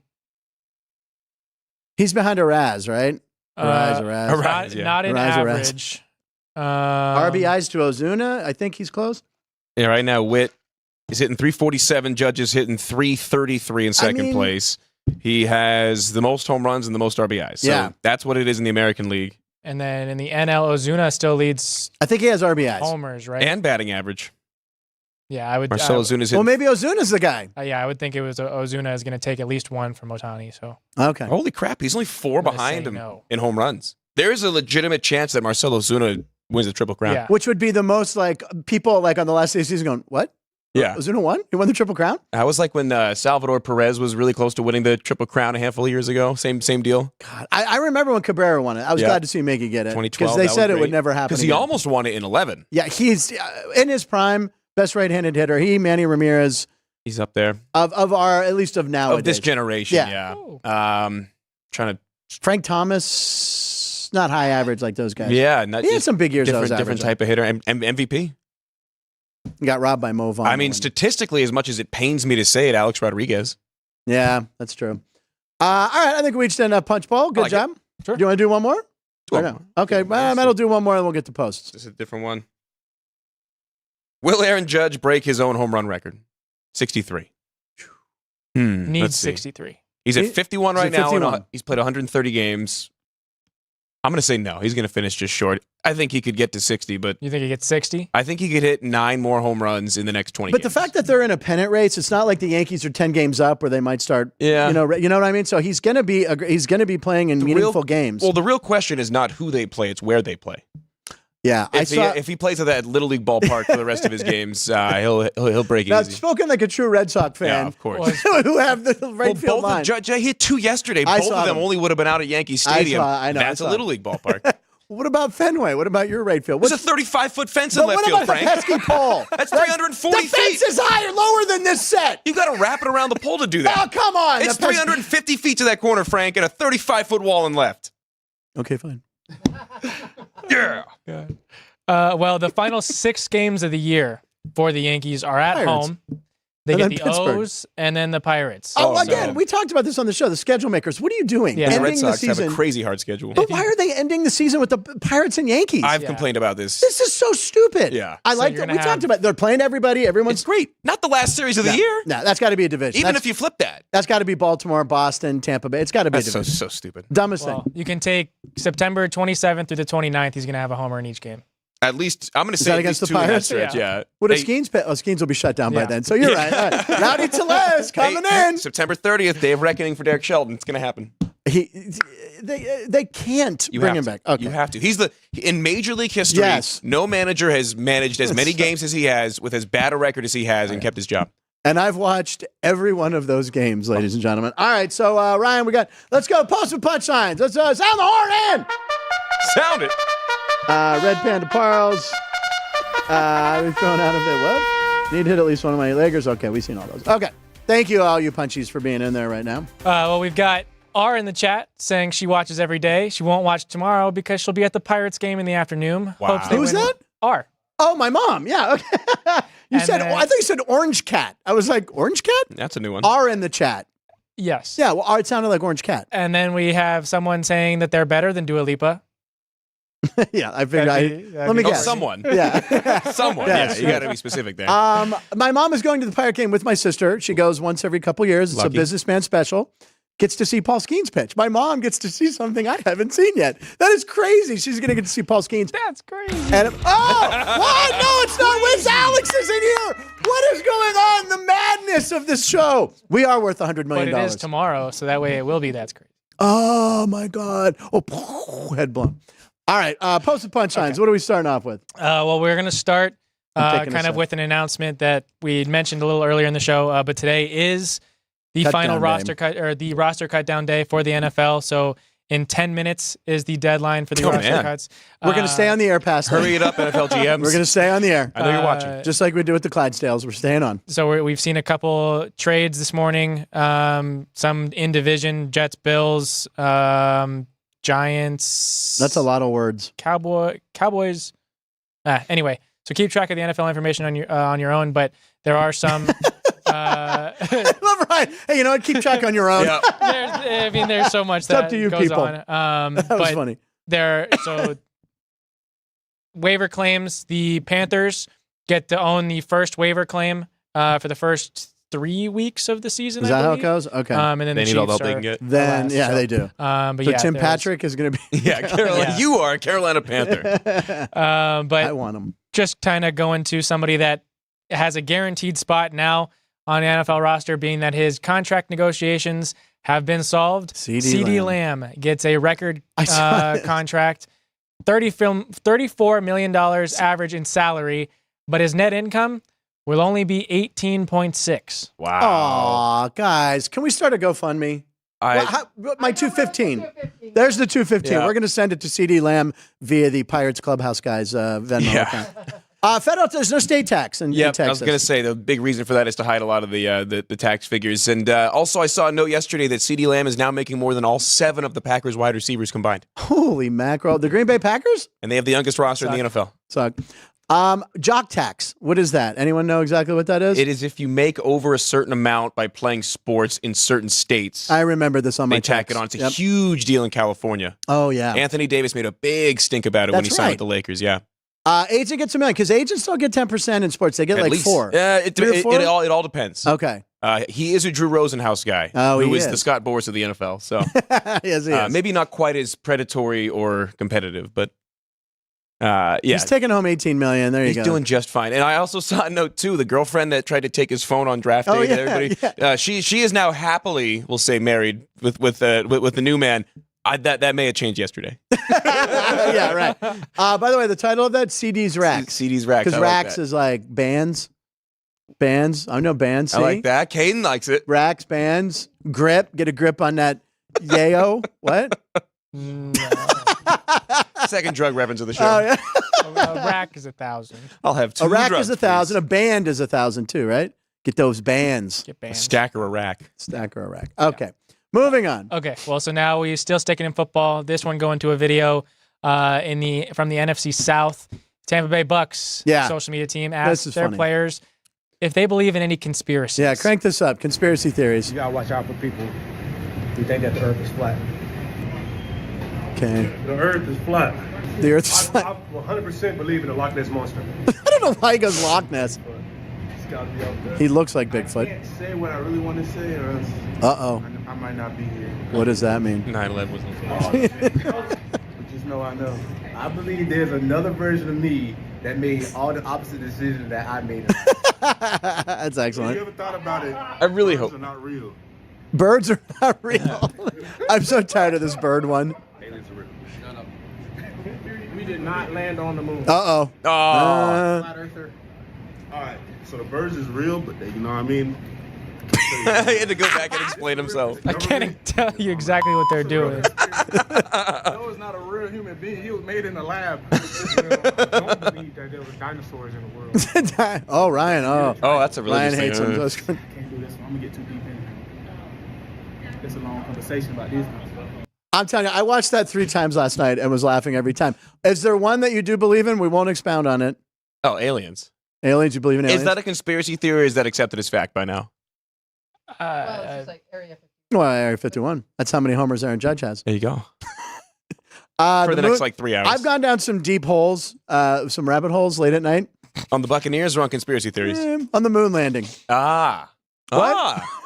A: He's behind Araz, right?
B: Araz, yeah.
C: Not in average.
A: RBIs to Ozuna. I think he's close.
B: Yeah, right now, Witt is hitting 347. Judge is hitting 333 in second place. He has the most home runs and the most RBIs. So that's what it is in the American League.
C: And then in the NL, Ozuna still leads.
A: I think he has RBIs.
C: Homers, right?
B: And batting average.
C: Yeah, I would.
B: Marcell Ozuna's hitting.
A: Well, maybe Ozuna's the guy.
C: Yeah, I would think it was Ozuna is going to take at least one from Ohtani. So
A: okay.
B: Holy crap, he's only 4 behind him in home runs. There is a legitimate chance that Marcell Ozuna wins the Triple Crown.
C: Yeah.
A: Which would be the most like people like on the last day of the season going, what?
B: Yeah.
A: Ozuna won? He won the Triple Crown?
B: I was like when Salvador Perez was really close to winning the Triple Crown a handful of years ago. Same deal.
A: God, I remember when Cabrera won it. I was glad to see Mickey get it.
B: 2012.
A: Because they said it would never happen.
B: Because he almost won it in 11.
A: Yeah, he's in his prime, best right-handed hitter. He, Manny Ramirez.
B: He's up there.
A: Of our, at least of nowadays.
B: Of this generation, yeah. Trying to...
A: Frank Thomas, not high average like those guys.
B: Yeah.
A: He had some big years.
B: Different type of hitter. And MVP.
A: He got robbed by Mo Vaughn.
B: I mean, statistically, as much as it pains me to say it, Alex Rodriguez.
A: Yeah, that's true. All right, I think we reached a punch bowl. Good job.
C: Sure.
A: Do you want to do one more? No? Okay, Matt will do one more and we'll get to posts.
B: This is a different one. Will Aaron Judge break his own home run record? 63.
C: Needs 63.
B: He's at 51 right now.
A: 51.
B: He's played 130 games. I'm going to say no. He's going to finish just short. I think he could get to 60, but...
C: You think he gets 60?
B: I think he could hit 9 more home runs in the next 20
A: But
B: games.
A: the fact that they're in a pennant race, it's not like the Yankees are 10 games up where they might start, you know what I mean? So he's going to be playing in meaningful games.
B: Well, the real question is not who they play, it's where they play.
A: Yeah,
B: if he plays at that Little League ballpark for the rest of his games, he'll break it
A: now,
B: easy.
A: Spoken like a true Red Sox fan.
B: Yeah, of course.
A: Who have the right field line.
B: Judge, I hit 2 yesterday. Both of them only would have been out at Yankee Stadium.
A: I know.
B: That's a Little League ballpark.
A: What about Fenway? What about your right field?
B: There's a 35-foot fence in left field, Frank.
A: What about the pesky pole?
B: That's 340 feet.
A: The fence is higher, lower than this set.
B: You got to wrap it around the pole to do that.
A: Oh, come on.
B: It's 350 feet to that corner, Frank, and a 35-foot wall in left.
A: Okay, fine.
B: Yeah.
C: Well, the final 6 games of the year for the Yankees are at home. They get the O's and then the Pirates.
A: Again, we talked about this on the show. The schedule makers. What are you doing?
C: Yeah.
B: The Red Sox have a crazy hard schedule.
A: But why are they ending the season with the Pirates and Yankees?
B: I've complained about this.
A: This is so stupid.
B: Yeah.
A: I like that. We talked about it. They're playing everybody. Everyone's
B: It's great. Not the last series of the year.
A: No, that's got to be a division.
B: Even if you flip that.
A: That's got to be Baltimore, Boston, Tampa Bay. It's got to be a
B: That's
A: division.
B: so stupid.
A: Dumbest
C: Well,
A: thing.
C: you can take September 27th through the 29th. He's going to have a homer in each game.
B: At least, I'm going to say
A: that
B: at
A: against
B: least
A: the
B: 2 in that
A: Pirates?
B: stretch, yeah.
A: What if Skeens? Skeens will be shut down by
C: Yeah.
A: then. So you're right. All right. Rowdy Tellez coming in.
B: September 30th, day of reckoning for Derek Shelton. It's going to happen.
A: They can't bring him back. Okay.
B: You have to. In Major League history, no manager has managed as many games as he has with as bad a record as he has and kept his job.
A: And I've watched every one of those games, ladies and gentlemen. All right, so Ryan, let's go post some punchlines. Let's sound the horn in.
B: Sound it.
A: Red Panda Parles. We've thrown out of it. What? Need to hit at least one of my Lakers. Okay, we've seen all those. Okay. Thank you, all you punchies, for being in there right now.
C: Well, we've got R in the chat saying she watches every day. She won't watch tomorrow because she'll be at the Pirates game in the afternoon.
B: Wow.
A: Who's that?
C: R.
A: Oh, my mom. Yeah. Okay. I thought you said Orange Cat. I was like, Orange Cat?
B: That's a new one.
A: R in the chat.
C: Yes.
A: Yeah, well, it sounded like Orange Cat.
C: And then we have someone saying that they're better than Dua Lipa.
A: Yeah, I figured. Let me guess.
B: Someone.
A: Yeah.
B: Someone.
A: Yes.
B: Yeah, you got to be specific there.
A: My mom is going to the Pirate game with my sister. She goes once every couple years. It's
B: Lucky.
A: a businessman special. Gets to see Paul Skeens pitch. My mom gets to see something I haven't seen yet. That is crazy. She's going to get to see Paul Skeens.
C: That's crazy.
A: And what? No, it's not. Where's Alex is in here? What is going on? The madness of this show. We are worth $100 million.
C: But it is tomorrow, so that way it will be. That's crazy.
A: Oh, my God. Oh, head blown. All right, post the punchlines. Okay. What are we starting off with?
C: Well, we're going to start kind of with an announcement that we mentioned a little earlier in the show. But today is the final roster
A: day.
C: the roster cut down day for the NFL. So in 10 minutes is the deadline for the roster cuts.
A: We're going to stay on the air past
B: Hurry it up, NFL GMs.
A: We're going to stay on the air.
B: I know you're watching.
A: Just like we do with the Clydesdales. We're staying on.
C: So we've seen a couple trades this morning. Some in division, Jets, Bills, Giants.
A: That's a lot of words.
C: Cowboys. Anyway, so keep track of the NFL information on your own, but there are some...
A: Right. Hey, you know what? Keep track on your own.
C: Yeah. There's so much that
A: up to you
C: goes
A: people.
C: on.
A: That was funny.
C: Waiver claims. The Panthers get to own the first waiver claim for the first 3 weeks of the season.
A: Is that how it goes? Okay.
C: And then
B: they
C: the
B: need all the
C: Chiefs
B: help they can get.
A: Then they do.
C: But
A: so Tim Patrick is going to be.
B: Carolina. You are a Carolina Panther.
C: But
A: I want him.
C: Just kind of going to somebody that has a guaranteed spot now on the NFL roster, being that his contract negotiations have been solved. CeeDee Lamb gets a record contract, $34 million average in salary, but his net income will only be 18.6.
B: Wow.
A: Aw, guys, can we start a GoFundMe? My 215. There's the 215.
B: Yeah.
A: We're going to send it to CeeDee Lamb via the Pirates Clubhouse guys Venmo account. Federal, there's no state tax in Texas.
B: I was going to say the big reason for that is to hide a lot of the tax figures. And also, I saw a note yesterday that CeeDee Lamb is now making more than all 7 of the Packers wide receivers combined.
A: Holy mackerel. The Green Bay Packers?
B: And they have the youngest roster in the NFL.
A: Jock tax. What is that? Anyone know exactly what that is?
B: It is if you make over a certain amount by playing sports in certain states.
A: I remember this on my
B: They tack it on. It's a huge deal in California.
A: Oh, yeah.
B: Anthony Davis made a big stink about it when he signed with the Lakers. Yeah.
A: Agent gets $1 million because agents still get 10% in sports. They get
B: At least
A: 4.
B: It all depends.
A: Okay.
B: He is a Drew Rosenhaus guy. Who is the Scott Boras of the NFL. So
A: yes, he is.
B: Maybe not quite as predatory or competitive, but
A: he's taking home $18 million. There you go.
B: He's doing just fine. And I also saw a note too. The girlfriend that tried to take his phone on draft day. She is now happily, we'll say, married with the new man. That may have changed yesterday.
A: Yeah, right. By the way, the title of that, CD's Racks.
B: CD's Racks.
A: Because Racks is like bands. I know bands.
B: I like that. Caden likes it.
A: Racks, bands, grip. Get a grip on that yayo. What?
C: No.
B: Second drug reference of the show.
A: Oh, yeah.
C: A rack is 1,000.
B: I'll have 2
A: A rack
B: drugs,
A: is 1,000.
B: please.
A: A band is 1,000 too, right? Get those bands.
C: Get
B: A
C: banned.
B: stack or a rack.
A: Stack or a rack. Okay. Moving on.
C: Okay, well, so now we're still sticking in football. This one going to a video from the NFC South. Tampa Bay Bucks social media team asked their players if they believe in any conspiracies.
A: Yeah, crank this up. Conspiracy theories.
G: You gotta watch out for people who think that the earth is flat.
A: Okay.
G: The earth is flat.
A: The earth is flat.
G: I 100% believe in the Loch Ness Monster.
A: I don't know why he goes Loch Ness.
G: It's gotta be up there.
A: He looks like
G: I
A: Bigfoot.
G: can't say what I really want to say or else
A: Uh-oh.
G: I might not be here.
A: What does that mean?
B: 9/11 was
G: But just know I know. I believe there's another version of me that made all the opposite decisions that I made.
A: That's
G: You
A: excellent.
G: ever thought about it?
B: I really
G: Birds
B: hope.
G: are not real.
A: Birds are not real. I'm so tired of this bird one.
G: Aliens are real. We did not land on the moon.
A: Uh-oh.
G: Flat earther. All right, so the birds is real, but you know what I mean?
B: He had to go back and explain himself.
C: I can't tell you exactly what they're doing.
G: Noah's not a real human being. He was made in a lab. I don't believe that there were dinosaurs in the world.
A: Oh, Ryan. Oh,
B: Oh, that's a really
A: Ryan
B: good
A: hates
B: thing.
A: him.
G: I can't do this one. I'm gonna get too deep in it. It's a long conversation about this.
A: I'm telling you, I watched that 3 times last night and was laughing every time. Is there one that you do believe in? We won't expound on it.
B: Oh, aliens.
A: Aliens, you believe in aliens?
B: Is that a conspiracy theory or is that accepted as fact by now?
E: Well, it's just like Area 51.
A: Well, Area 51. That's how many homers Aaron Judge has.
B: There you go. For the next 3 hours.
A: I've gone down some deep holes, some rabbit holes late at night.
B: On the Buccaneers or on conspiracy theories?
A: On the moon landing.
B: Ah.
A: What?
B: Ah.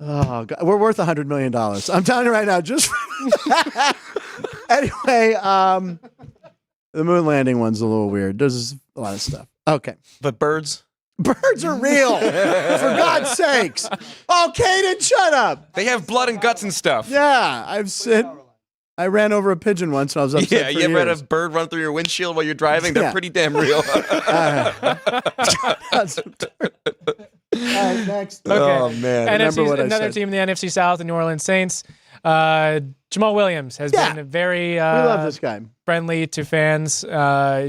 A: Oh, God. We're worth $100 million. I'm telling you right now. Just anyway, the moon landing one's a little weird. There's a lot of stuff. Okay.
B: But birds?
A: Birds are real. For God's sakes. Oh, Kaden, shut up.
B: They have blood and guts and stuff.
A: Yeah, I've said. I ran over a pigeon once and I was upset
B: Yeah,
A: for
B: you ever had
A: years.
B: a bird run through your windshield while you're driving? They're
A: Yeah.
B: pretty damn real.
A: All right, next.
C: Okay.
B: Oh, man.
A: Remember
C: NFC's
A: what I
C: another
A: said.
C: team in the NFC South, the New Orleans Saints. Jamal Williams has
A: Yeah.
C: been very
A: We love this guy.
C: friendly to fans.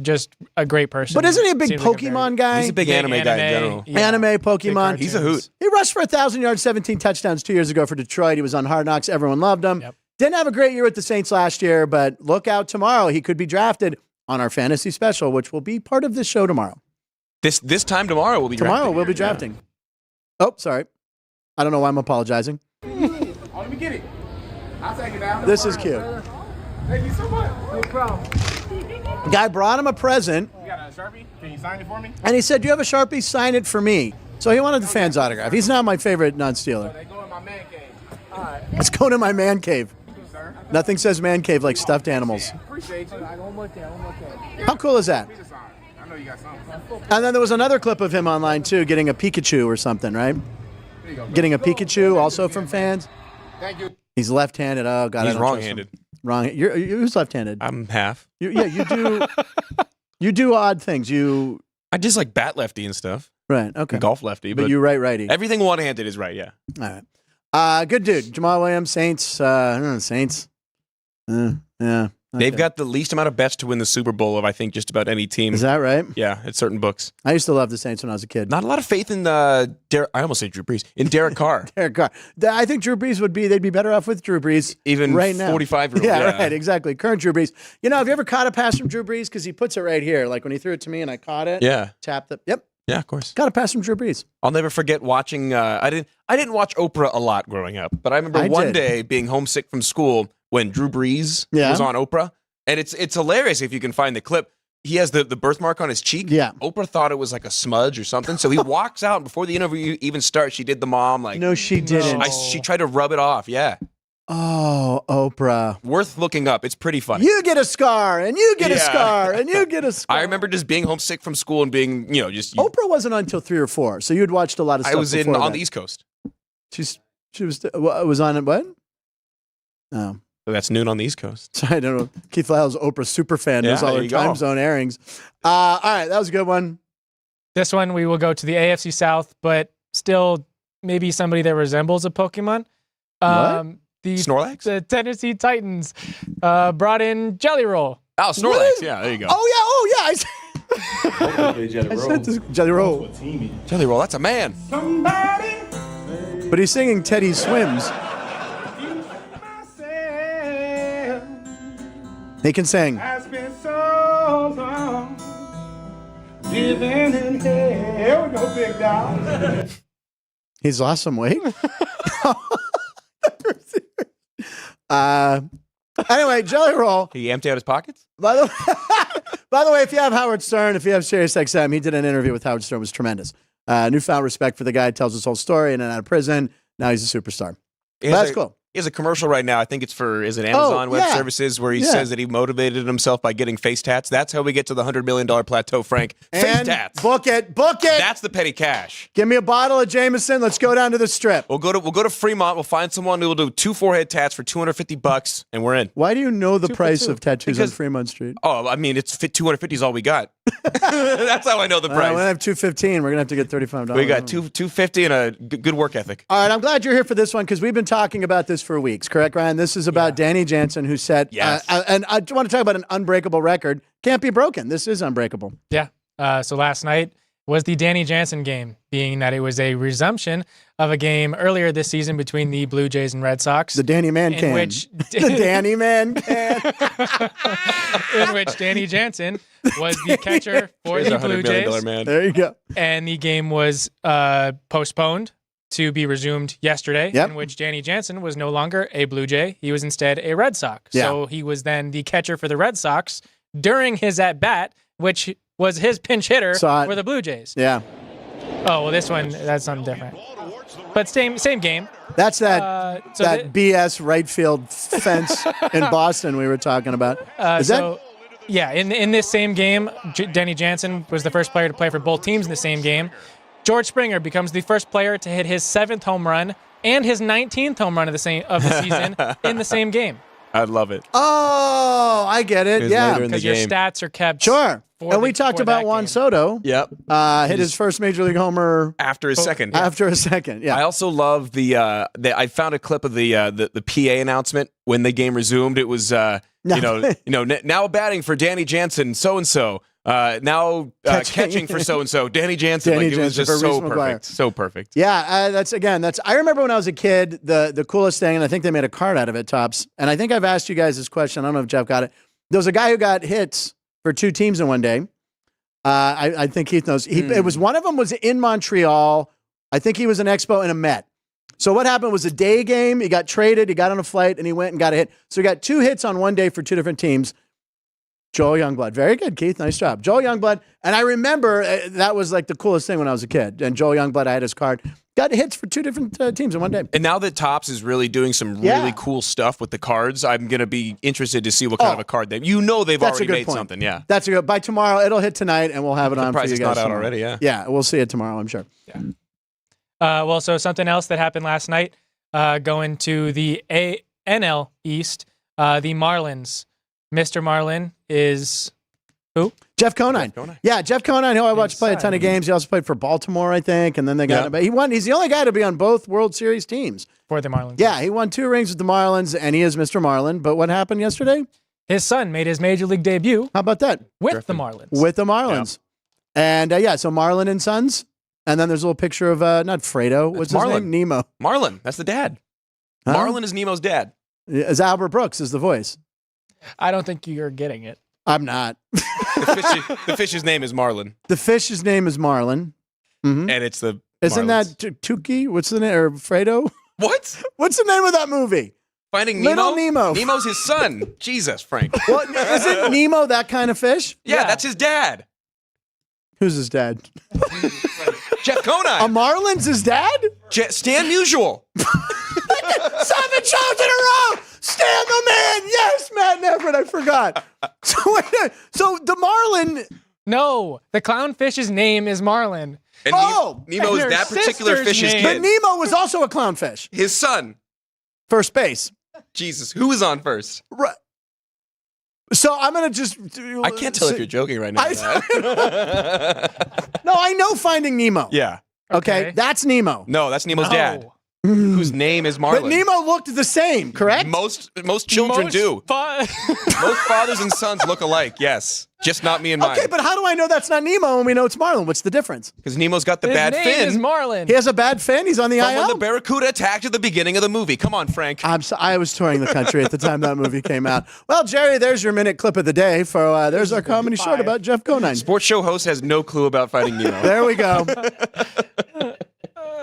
C: Just a great person.
A: But isn't he a big
C: Seems like a
A: Pokemon guy?
B: He's a big anime guy in general.
C: yeah.
A: Anime,
C: Big
A: Pokemon.
B: He's a hoot.
A: He rushed for 1,000 yards, 17 touchdowns 2 years ago for Detroit. He was on Hard Knocks. Everyone loved him.
C: Yep.
A: Didn't have a great year with the Saints last year, but look out tomorrow. He could be drafted on our fantasy special, which will be part of this show tomorrow.
B: This time tomorrow we'll be drafting.
A: We'll be drafting. Oh, sorry. I don't know why I'm apologizing.
G: Oh, let me get it. I'll take it down.
A: This is cute.
G: Thank you so much. No problem.
A: Guy brought him a present,
G: You got a Sharpie? Can you sign it for me?
A: and he said, "Do you have a Sharpie? Sign it for me." So he wanted the fans' autograph. He's not my favorite non-Steeler.
G: They go in my man cave. All right.
A: Let's go to my man cave.
G: Sir.
A: Nothing says man cave like stuffed animals.
G: Appreciate you. I don't look at it.
A: How cool is that?
G: Just sign. I know you got something.
A: And then there was another clip of him online too, getting a Pikachu or something, right?
G: There you go.
A: Getting a Pikachu, also from fans.
G: Thank you.
A: He's left-handed. Oh God, I
B: He's
A: don't trust him.
B: wrong-handed.
A: Wrong. Who's left-handed?
B: I'm half.
A: You do. You do odd things. You
B: I just like bat lefty and stuff.
A: right? Okay.
B: Golf lefty,
A: But
B: but
A: you righty.
B: everything one-handed is right, yeah.
A: All right. Good dude. Jamal Williams, Saints. I don't know, Saints. Yeah.
B: They've
A: okay.
B: got the least amount of bets to win the Super Bowl of, I think, just about any team.
A: Is that right?
B: Yeah, at certain books.
A: I used to love the Saints when I was a kid.
B: Not a lot of faith in I almost say Drew Brees. In Derek Carr.
A: Derek Carr. I think Drew Brees they'd be better off with Drew Brees.
B: Even
A: right now.
B: 45-year-old.
A: Yeah, right, exactly. Current Drew Brees. You know, have you ever caught a pass from Drew Brees? Because he puts it right here. Like when he threw it to me and I caught it.
B: Yeah.
A: Tapped it. Yep.
B: Yeah, of course.
A: Got a pass from Drew Brees.
B: I'll never forget watching. I didn't watch Oprah a lot growing up, but I remember
A: I
B: one
A: did.
B: day being homesick from school when Drew Brees was on Oprah, and it's hilarious if you can find the clip. He has the birthmark on his cheek.
A: Yeah.
B: Oprah thought it was like a smudge or something, so he walks out, and before the interview even starts, she did the mom like.
A: No, she didn't.
B: She tried to rub it off. Yeah,
A: Oh, Oprah.
B: worth looking up. It's pretty funny.
A: You get a scar, and you get a
B: Yeah.
A: scar, and you get a scar.
B: I remember just being homesick from school and being, just.
A: Oprah wasn't on until 3 or 4, so you'd watched a lot of stuff.
B: I was
A: before
B: on
A: that.
B: the East Coast.
A: She was on it. What? Oh,
B: So that's noon on the East Coast.
A: sorry, I don't know. Keith Lyle's Oprah super fan. Knows
B: Yeah,
A: all
B: there
A: her
B: you go.
A: time zone airings. All right, that was a good one.
C: This one we will go to the AFC South, but still maybe somebody that resembles a Pokemon. The
B: Snorlax?
C: The Tennessee Titans brought in Jelly Roll.
B: Oh, Snorlax. Yeah, there you go.
A: Oh yeah. I said this Jelly Roll,
B: Jelly Roll, that's a man.
A: but he's singing Teddy Swims. He can sing.
G: Has been so long. Living in hell. Here we go, big dog.
A: He's lost some weight. Anyway, Jelly Roll.
B: He emptied out his pockets?
A: By the way, if you have Howard Stern, if you have SiriusXM, he did an interview with Howard Stern. It was tremendous. Newfound respect for the guy. Tells his whole story in and out of prison. Now he's a superstar. That's cool.
B: He has a commercial right now. I think it's for, is it Amazon Web
A: yeah.
B: Services, where he
A: Yeah.
B: says that he motivated himself by getting face tats. That's how we get to the $100 million plateau, Frank. Face
A: And
B: tats.
A: book it.
B: That's the petty cash.
A: Give me a bottle of Jameson. Let's go down to the strip.
B: We'll go to Fremont. We'll find someone who will do 2 forehead tats for $250, and we're in.
A: Why do you know the price
B: 2
A: of tattoos
B: Because-
A: on Fremont Street?
B: Oh, I mean, it's $250 is all we got. That's how I know the
A: We're gonna
B: price.
A: have $215. We're gonna have to get $35.
B: We got $250 and a good work ethic.
A: All right, I'm glad you're here for this one because we've been talking about this for weeks. Correct, Ryan? This is about Danny Jansen, who said,
B: Yes.
A: and I want to talk about an unbreakable record. Can't be broken. This is unbreakable.
C: Yeah. So last night was the Danny Jansen game, being that it was a resumption of a game earlier this season between the Blue Jays and Red Sox.
A: The Danny Man
C: in
A: can.
C: which
A: The Danny Man can.
C: in which Danny Jansen was the catcher for
B: Here's
C: the
B: our
C: Blue
B: $100 million
C: Jays,
B: man.
A: There you go.
C: and the game was postponed to be resumed yesterday,
A: Yep.
C: in which Danny Jansen was no longer a Blue Jay. He was instead a Red Sox.
A: Yeah.
C: So he was then the catcher for the Red Sox during his at-bat, which was his pinch hitter
A: Saw it.
C: for the Blue Jays.
A: Yeah.
C: Oh, well, this one, that's something different. But same game.
A: That's that
C: So
A: that BS right field fence in Boston we were talking about. Is that
C: Yeah, in this same game, Danny Jansen was the first player to play for both teams in the same game. George Springer becomes the first player to hit his 7th home run and his 19th home run of the season in the same game.
B: I love it.
A: Oh, I get it.
B: It was
A: Yeah.
B: later in the
C: Because your
B: game.
C: stats are kept.
A: Sure. And we talked
C: for
A: about
C: that
A: Juan
C: game.
A: Soto.
B: Yep.
A: Hit his first major league homer
B: After his second.
A: after a second. Yeah.
B: I also love I found a clip of the PA announcement when the game resumed. It was now batting for Danny Jansen, so and so. Now catching for so and so, Danny Jansen.
A: Danny
B: It was
A: Jansen
B: just
A: for
B: so
A: Reese McGuire.
B: perfect, so perfect.
A: Yeah, that's. I remember when I was a kid, the coolest thing, and I think they made a card out of it, Tops. And I think I've asked you guys this question. I don't know if Jeff got it. There was a guy who got hits for 2 teams in one day. I think Keith knows. It was one of them was in Montreal. I think he was an Expo and a Met. So what happened was a day game. He got traded. He got on a flight and he went and got a hit. So he got 2 hits on one day for 2 different teams. Joel Youngblood. Very good, Keith. Nice job. Joel Youngblood. And I remember that was like the coolest thing when I was a kid. And Joel Youngblood, I had his card. Got hits for 2 different teams in one day.
B: And now that Topps is really doing some really cool stuff with the cards, I'm going to be interested to see what kind of a card they've
A: That's
B: already
A: a good
B: made
A: point.
B: something. Yeah.
A: That's a good. By tomorrow, it'll hit tonight, and we'll have it on for
B: Surprised
A: you
B: it's
A: guys.
B: not out
A: tomorrow.
B: already, yeah.
A: Yeah, we'll see it tomorrow, I'm sure.
C: Well, so something else that happened last night, going to the NL East, the Marlins. Mr. Marlin is who?
A: Jeff Conine. Yeah, Jeff Conine, who I watched play a ton of
C: Inside.
A: games. He also played for Baltimore, I think, and then they got him. But he won. He's the only guy to be on both World Series teams.
C: For the Marlins.
A: Yeah, he won 2 rings with the Marlins, and he is Mr. Marlin. But what happened yesterday?
C: His son made his major league debut
A: How about that?
C: with the Marlins.
A: With the Marlins. And so Marlin and Sons. And then there's a little picture of, not Fredo. What's his
B: Marlin.
A: name? Nemo.
B: Marlin, that's the dad.
A: Huh?
B: Marlin is Nemo's dad.
A: As Albert Brooks is the voice.
C: I don't think you're getting it.
A: I'm not.
B: The fish's name is Marlin,
A: The fish's name is Marlin.
B: and it's the
A: Isn't
B: Marlins.
A: that Tukey? What's the name? Or Fredo?
B: What?
A: What's the name of that movie?
B: Finding
A: Little
B: Nemo?
A: Nemo.
B: Nemo's his son. Jesus, Frank.
A: What isn't Nemo that kind of fish?
B: Yeah, that's his dad.
A: Who's his dad?
B: Jeff Conine.
A: A Marlin's his dad?
B: Stan Musial.
A: 7 shows in a row. Stan the man. Yes, Matt Neverett. I forgot. So the Marlin.
C: No, the clownfish's name is Marlin.
B: And
A: Oh!
B: Nemo
C: And
B: is
C: her
B: that particular
C: sister's
B: fish's
C: name.
A: But
B: kid.
A: Nemo was also a clownfish.
B: His son.
A: First base.
B: Jesus. Who was on first?
A: Right. So I'm gonna just.
B: I can't tell if you're joking right now.
A: No, I know Finding Nemo.
B: Yeah.
A: Okay, that's Nemo.
B: No, that's Nemo's
C: No.
B: dad, whose name is Marlin.
A: But Nemo looked the same, correct?
B: Most children do. Most fathers and sons look alike, yes. Just not me and mine.
A: Okay, but how do I know that's not Nemo when we know it's Marlin? What's the difference?
B: Because Nemo's got the
C: His
B: bad
C: name
B: fin.
C: is Marlin.
A: He has a bad fin. He's on the
B: From when
A: IL.
B: the Barracuda attacked at the beginning of the movie. Come on, Frank.
A: I was touring the country at the time that movie came out. Well, Jerry, there's your minute clip of the day for there's our comedy short about Jeff Conine.
B: Sports show host has no clue about Finding Nemo.
A: There we go.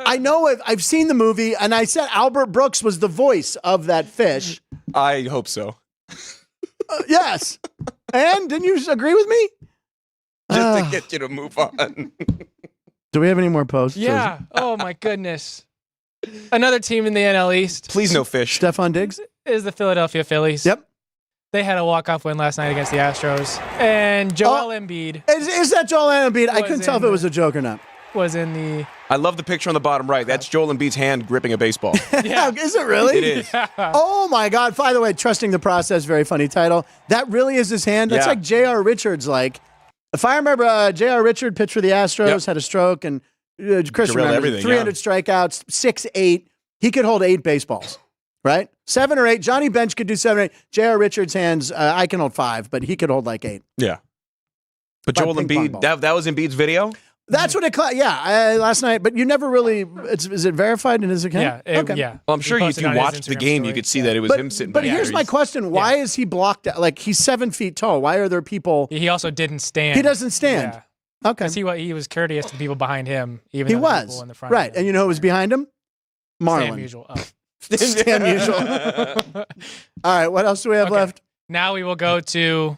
A: I know I've seen the movie, and I said Albert Brooks was the voice of that fish.
B: I hope so.
A: Yes. And didn't you agree with me?
B: Just to get you to move on.
A: Do we have any more posts?
C: Yeah. Oh my goodness. Another team in the NL East
B: Please no fish.
A: Stephon Diggs?
C: is the Philadelphia Phillies.
A: Yep.
C: They had a walk-off win last night against the Astros, and Joel Embiid
A: Is that Joel Embiid? I
C: Was
A: couldn't tell if
C: in
A: it was a joke or not.
C: was in the.
B: I love the picture on the bottom right. That's Joel Embiid's hand gripping a baseball.
C: Yeah.
A: Is it really?
B: It is.
A: Oh my God. By the way, Trusting the Process, very funny title. That really is his hand. That's
B: Yeah.
A: like J.R. Richards. Like, if I remember, J.R. Richard pitched for the Astros,
B: Yep.
A: had a stroke, and Chris
B: Derailed
A: remembers
B: everything,
A: 300 strikeouts, 6'8". He could hold 8 baseballs, right? 7 or 8. Johnny Bench could do 7 or 8. J.R. Richards' hands, I can hold 5, but he could hold like 8.
B: Yeah. But
A: Like
B: Joel
A: ping pong
B: Embiid,
A: ball.
B: that was Embiid's video?
A: That's what it. Last night, but you never really. Is it verified in his account?
C: Yeah.
A: Okay.
C: Yeah.
B: Well, I'm sure
C: He
B: if
C: posted
B: you
C: on his
B: watched the
C: Instagram
B: game, you
C: story.
B: could see that it was him sitting
A: But
B: back
A: here's
B: there.
A: my question: why is he blocked? Like, he's 7 feet tall. Why are there people?
C: He also didn't stand.
A: He doesn't stand.
C: Yeah.
A: Okay.
C: 'Cause he was courteous to people behind him, even
A: He
C: though the
A: was
C: people in the front.
A: right, and you know who was behind him? Marlon.
C: Stan Musial. Oh.
A: Stan Musial. All right, what else do we have
C: Okay.
A: left?
C: Now we will go to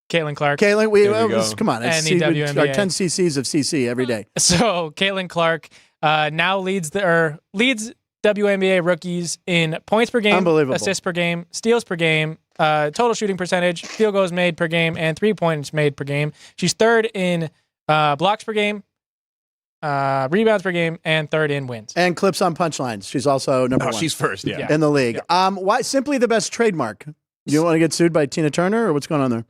C: Caitlin Clark.
A: Caitlin,
B: There we go.
A: come on.
C: And the
A: we
C: WNBA.
A: are 10 cc's of CC every day.
C: So Caitlin Clark now leads WNBA rookies in points per game,
A: Unbelievable.
C: assists per game, steals per game, total shooting percentage, field goals made per game, and 3 points made per game. She's third in blocks per game, rebounds per game, and third in wins.
A: And clips on punchlines. She's also number one.
B: She's first, yeah.
A: In the league. Why simply the best trademark? You want to get sued by Tina Turner, or what's going on there?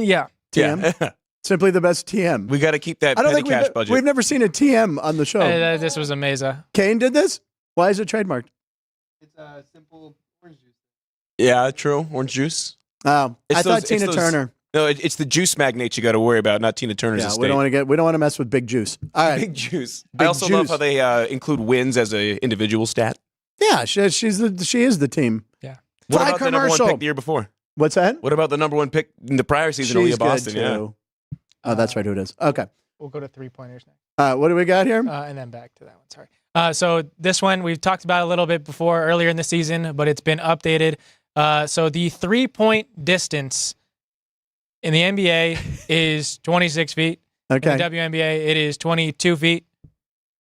C: Yeah.
A: TM?
B: Yeah.
A: Simply the best TM.
B: We got to keep that
A: I don't
B: petty
A: think
B: cash budget.
A: we've never seen a TM on the show.
C: This was amazing.
A: Kane did this? Why is it trademarked?
G: It's a simple orange juice.
B: Yeah, true. Orange juice.
A: Oh,
B: It's
A: I thought
B: those-
A: Tina
B: it's those-
A: Turner.
B: No, it's the juice magnates you got to worry about, not Tina Turner's
A: Yeah,
B: estate.
A: we don't want to mess with Big Juice. All right.
B: Big juice.
A: Big
B: I also love
A: juice.
B: how they include wins as an individual stat.
A: Yeah, she is the team.
B: What
A: Fly
B: about the number one
A: commercial.
B: pick the year before?
A: What's that?
B: What about the number one pick in the prior season?
A: She's
B: Aaliyah Boston.
A: good
B: Yeah.
A: too. Oh, that's right. Who it is? Okay.
C: We'll go to 3-pointers next.
A: What do we got here?
C: And then back to that one. Sorry. So this one we've talked about a little bit before earlier in the season, but it's been updated. So the 3-point distance in the NBA is 26 feet.
A: Okay.
C: In the WNBA, it is 22 feet.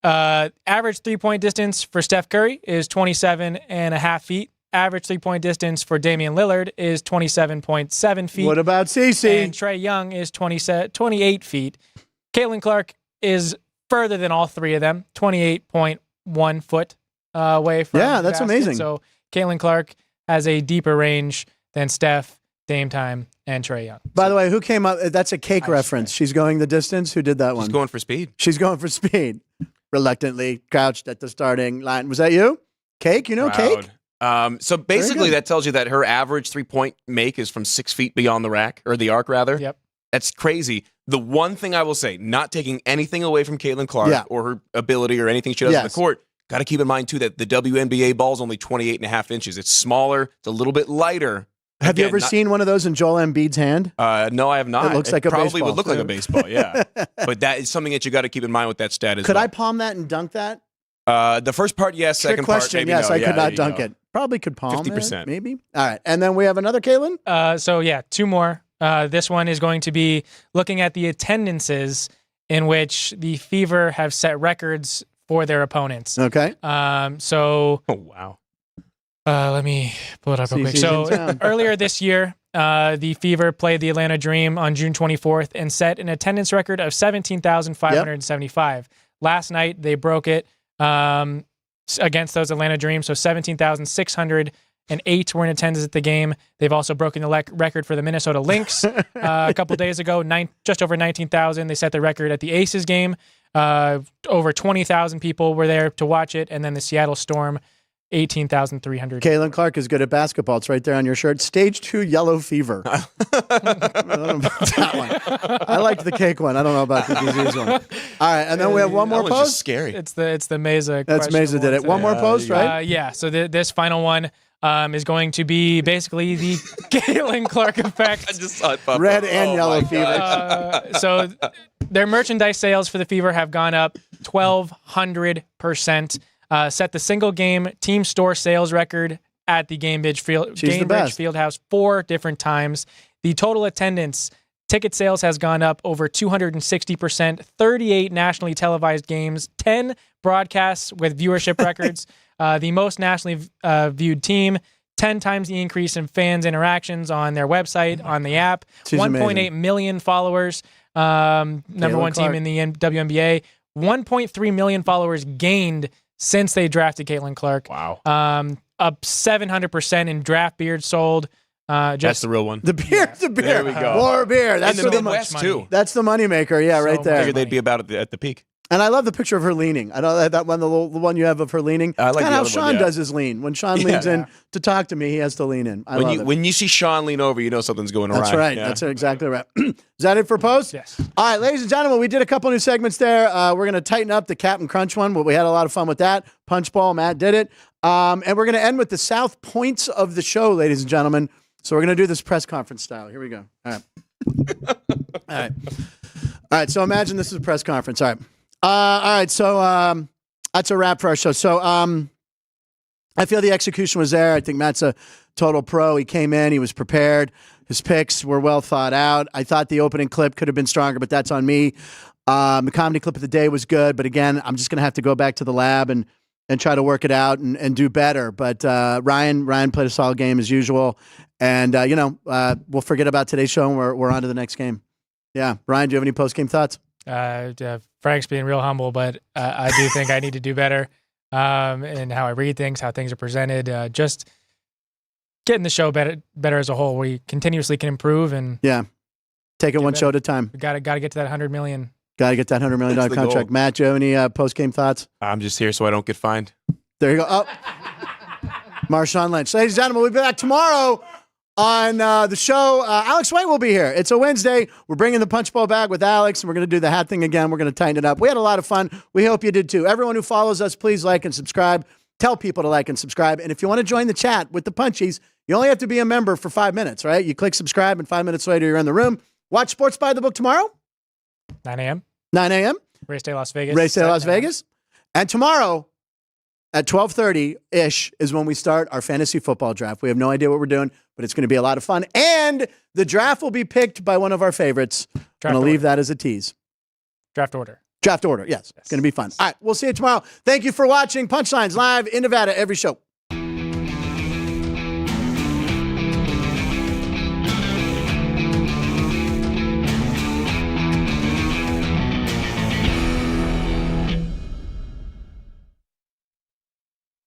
C: Average 3-point distance for Steph Curry is 27.5 feet. Average 3-point distance for Damian Lillard is 27.7 feet.
A: What about Cece?
C: And Trae Young is 28 feet. Caitlin Clark is further than all three of them, 28.1 foot away from
A: Yeah,
C: the
A: that's
C: basket.
A: amazing.
C: So Caitlin Clark has a deeper range than Steph, Dame Time, and Trae Young.
A: By the way, who came up? That's a cake
C: I
A: reference. She's going the distance. Who did that one?
B: She's going for speed.
A: She's going for speed. Reluctantly crouched at the starting line. Was that you? Cake? You know Cake?
B: So basically,
A: good.
B: that tells you that her average 3-point make is from 6 feet beyond the rack, or the arc, rather.
C: Yep.
B: That's crazy. The one thing I will say, not taking anything away from Caitlin Clark
A: Yeah.
B: or her ability or anything she does on the
A: Yes.
B: court, got to keep in mind, too, that the WNBA ball is only 28.5 inches. It's smaller. It's a little bit lighter.
A: Have you
B: Again,
A: ever
B: not-
A: seen one of those in Joel Embiid's hand?
B: No, I have not.
A: It looks like a
B: probably
A: baseball.
B: would look like a baseball, yeah. But that is something that you got to keep in mind with that stat as
A: Could
B: well.
A: I palm that and dunk that?
B: The first part, yes.
A: Trick
B: Second part,
A: question.
B: maybe
A: Yes,
B: no.
A: I
B: Yeah,
A: could
B: there
A: not
B: you
A: dunk
B: go.
A: it. Probably could palm
B: 50%.
A: it, maybe. All right. And then we have another Caitlin.
C: So yeah, two more. This one is going to be looking at the attendances in which the Fever have set records for their opponents.
A: Okay.
C: So
B: Oh, wow.
C: let me pull it up real quick.
A: CC's
C: So
A: in town.
C: earlier this year, the Fever played the Atlanta Dream on June 24th and set an attendance record of 17,575. Last night, they broke it against those Atlanta Dreams, so 17,608 were in attendance at the game. They've also broken the record for the Minnesota Lynx a couple days ago, just over 19,000. They set the record at the Aces game. Over 20,000 people were there to watch it, and then the Seattle Storm, 18,300.
A: Caitlin Clark is good at basketball. It's right there on your shirt. Stage 2 yellow fever. I don't know about that one. I liked the cake one. I don't know about the disease one. All right, and then we have one more
B: That one's just
A: post.
B: scary.
C: It's the Mesa.
A: That's Mesa did it. One more post, right?
C: Yeah. So this final one is going to be basically the Caitlin Clark effect.
B: I just saw it pop
A: Red
B: up.
A: and
B: Oh,
A: yellow
B: my
A: fever.
B: God.
C: So their merchandise sales for the Fever have gone up 1,200%. Set the single game team store sales record at the Gamebridge Fieldhouse 4 different times. The total attendance, ticket sales has gone up over 260%, 38 nationally televised games, 10 broadcasts with viewership records, the most nationally viewed team, 10 times the increase in fans' interactions on their website, on the app,
A: She's
C: 1.8
A: amazing.
C: million followers, number one
A: Clark.
C: team in the WNBA, 1.3 million followers gained since they drafted Caitlin Clark.
B: Wow.
C: Up 700% in draft beard sold.
B: That's the real one.
A: The beer, the beer.
B: There we go.
A: More beer. That's
B: in the
A: the
B: Midwest,
C: money.
B: too.
A: That's the moneymaker. Yeah,
C: So
A: right
C: much
A: there.
B: Figured they'd be about at the peak.
A: And I love the picture of her leaning. I know that one, the one you have of her leaning.
B: I like
A: It's
B: the
A: kind of how
B: other one,
A: Sean
B: yeah.
A: does his lean. When Sean leans in to talk to me, he has to lean in. I love it.
B: When you see Sean lean over, you know something's going
A: That's
B: awry.
A: right.
B: Yeah.
A: That's exactly right. Is that it for post?
C: Yes.
A: All right, ladies and gentlemen, we did a couple new segments there. We're going to tighten up the Captain Crunch one, but we had a lot of fun with that. Punch ball, Matt did it. And we're going to end with the South points of the show, ladies and gentlemen. So we're going to do this press conference style. Here we go. All right. All right. All right. So imagine this is a press conference. All right. All right. So that's a wrap for our show. So I feel the execution was there. I think Matt's a total pro. He came in. He was prepared. His picks were well thought out. I thought the opening clip could have been stronger, but that's on me. The comedy clip of the day was good, but again, I'm just going to have to go back to the lab and try to work it out and do better. But Ryan played a solid game as usual. And, we'll forget about today's show and we're on to the next game. Yeah. Ryan, do you have any post-game thoughts?
C: Frank's being real humble, but I do think I need to do better in how I read things, how things are presented. Just getting the show better as a whole. We continuously can improve and
A: take it one show at a time.
C: We got to get to that $100 million.
A: Got to get that $100 million contract.
B: Goal.
A: Matt, Joe, any post game thoughts?
B: I'm just here so I don't get fined.
A: There you go. Oh, Marshawn Lynch. Ladies and gentlemen, we'll be back tomorrow on the show. Alex White will be here. It's a Wednesday. We're bringing the punch bowl back with Alex, and we're going to do the hat thing again. We're going to tighten it up. We had a lot of fun. We hope you did too. Everyone who follows us, please like and subscribe. Tell people to like and subscribe. And if you want to join the chat with the Punchies, you only have to be a member for 5 minutes, right? You click subscribe, and 5 minutes later, you're in the room. Watch Sports by the Book tomorrow.
C: 9 a.m.
A: 9 a.m.
C: Race Day, Las Vegas.
A: Race Day, Las Vegas. And tomorrow at 12:30-ish is when we start our fantasy football draft. We have no idea what we're doing, but it's going to be a lot of fun. And the draft will be picked by one of our favorites. I'm going to leave that as a tease.
C: Draft order.
A: Draft order, yes. It's going to be fun. All right, we'll see you tomorrow. Thank you for watching Punchlines live in Nevada every show.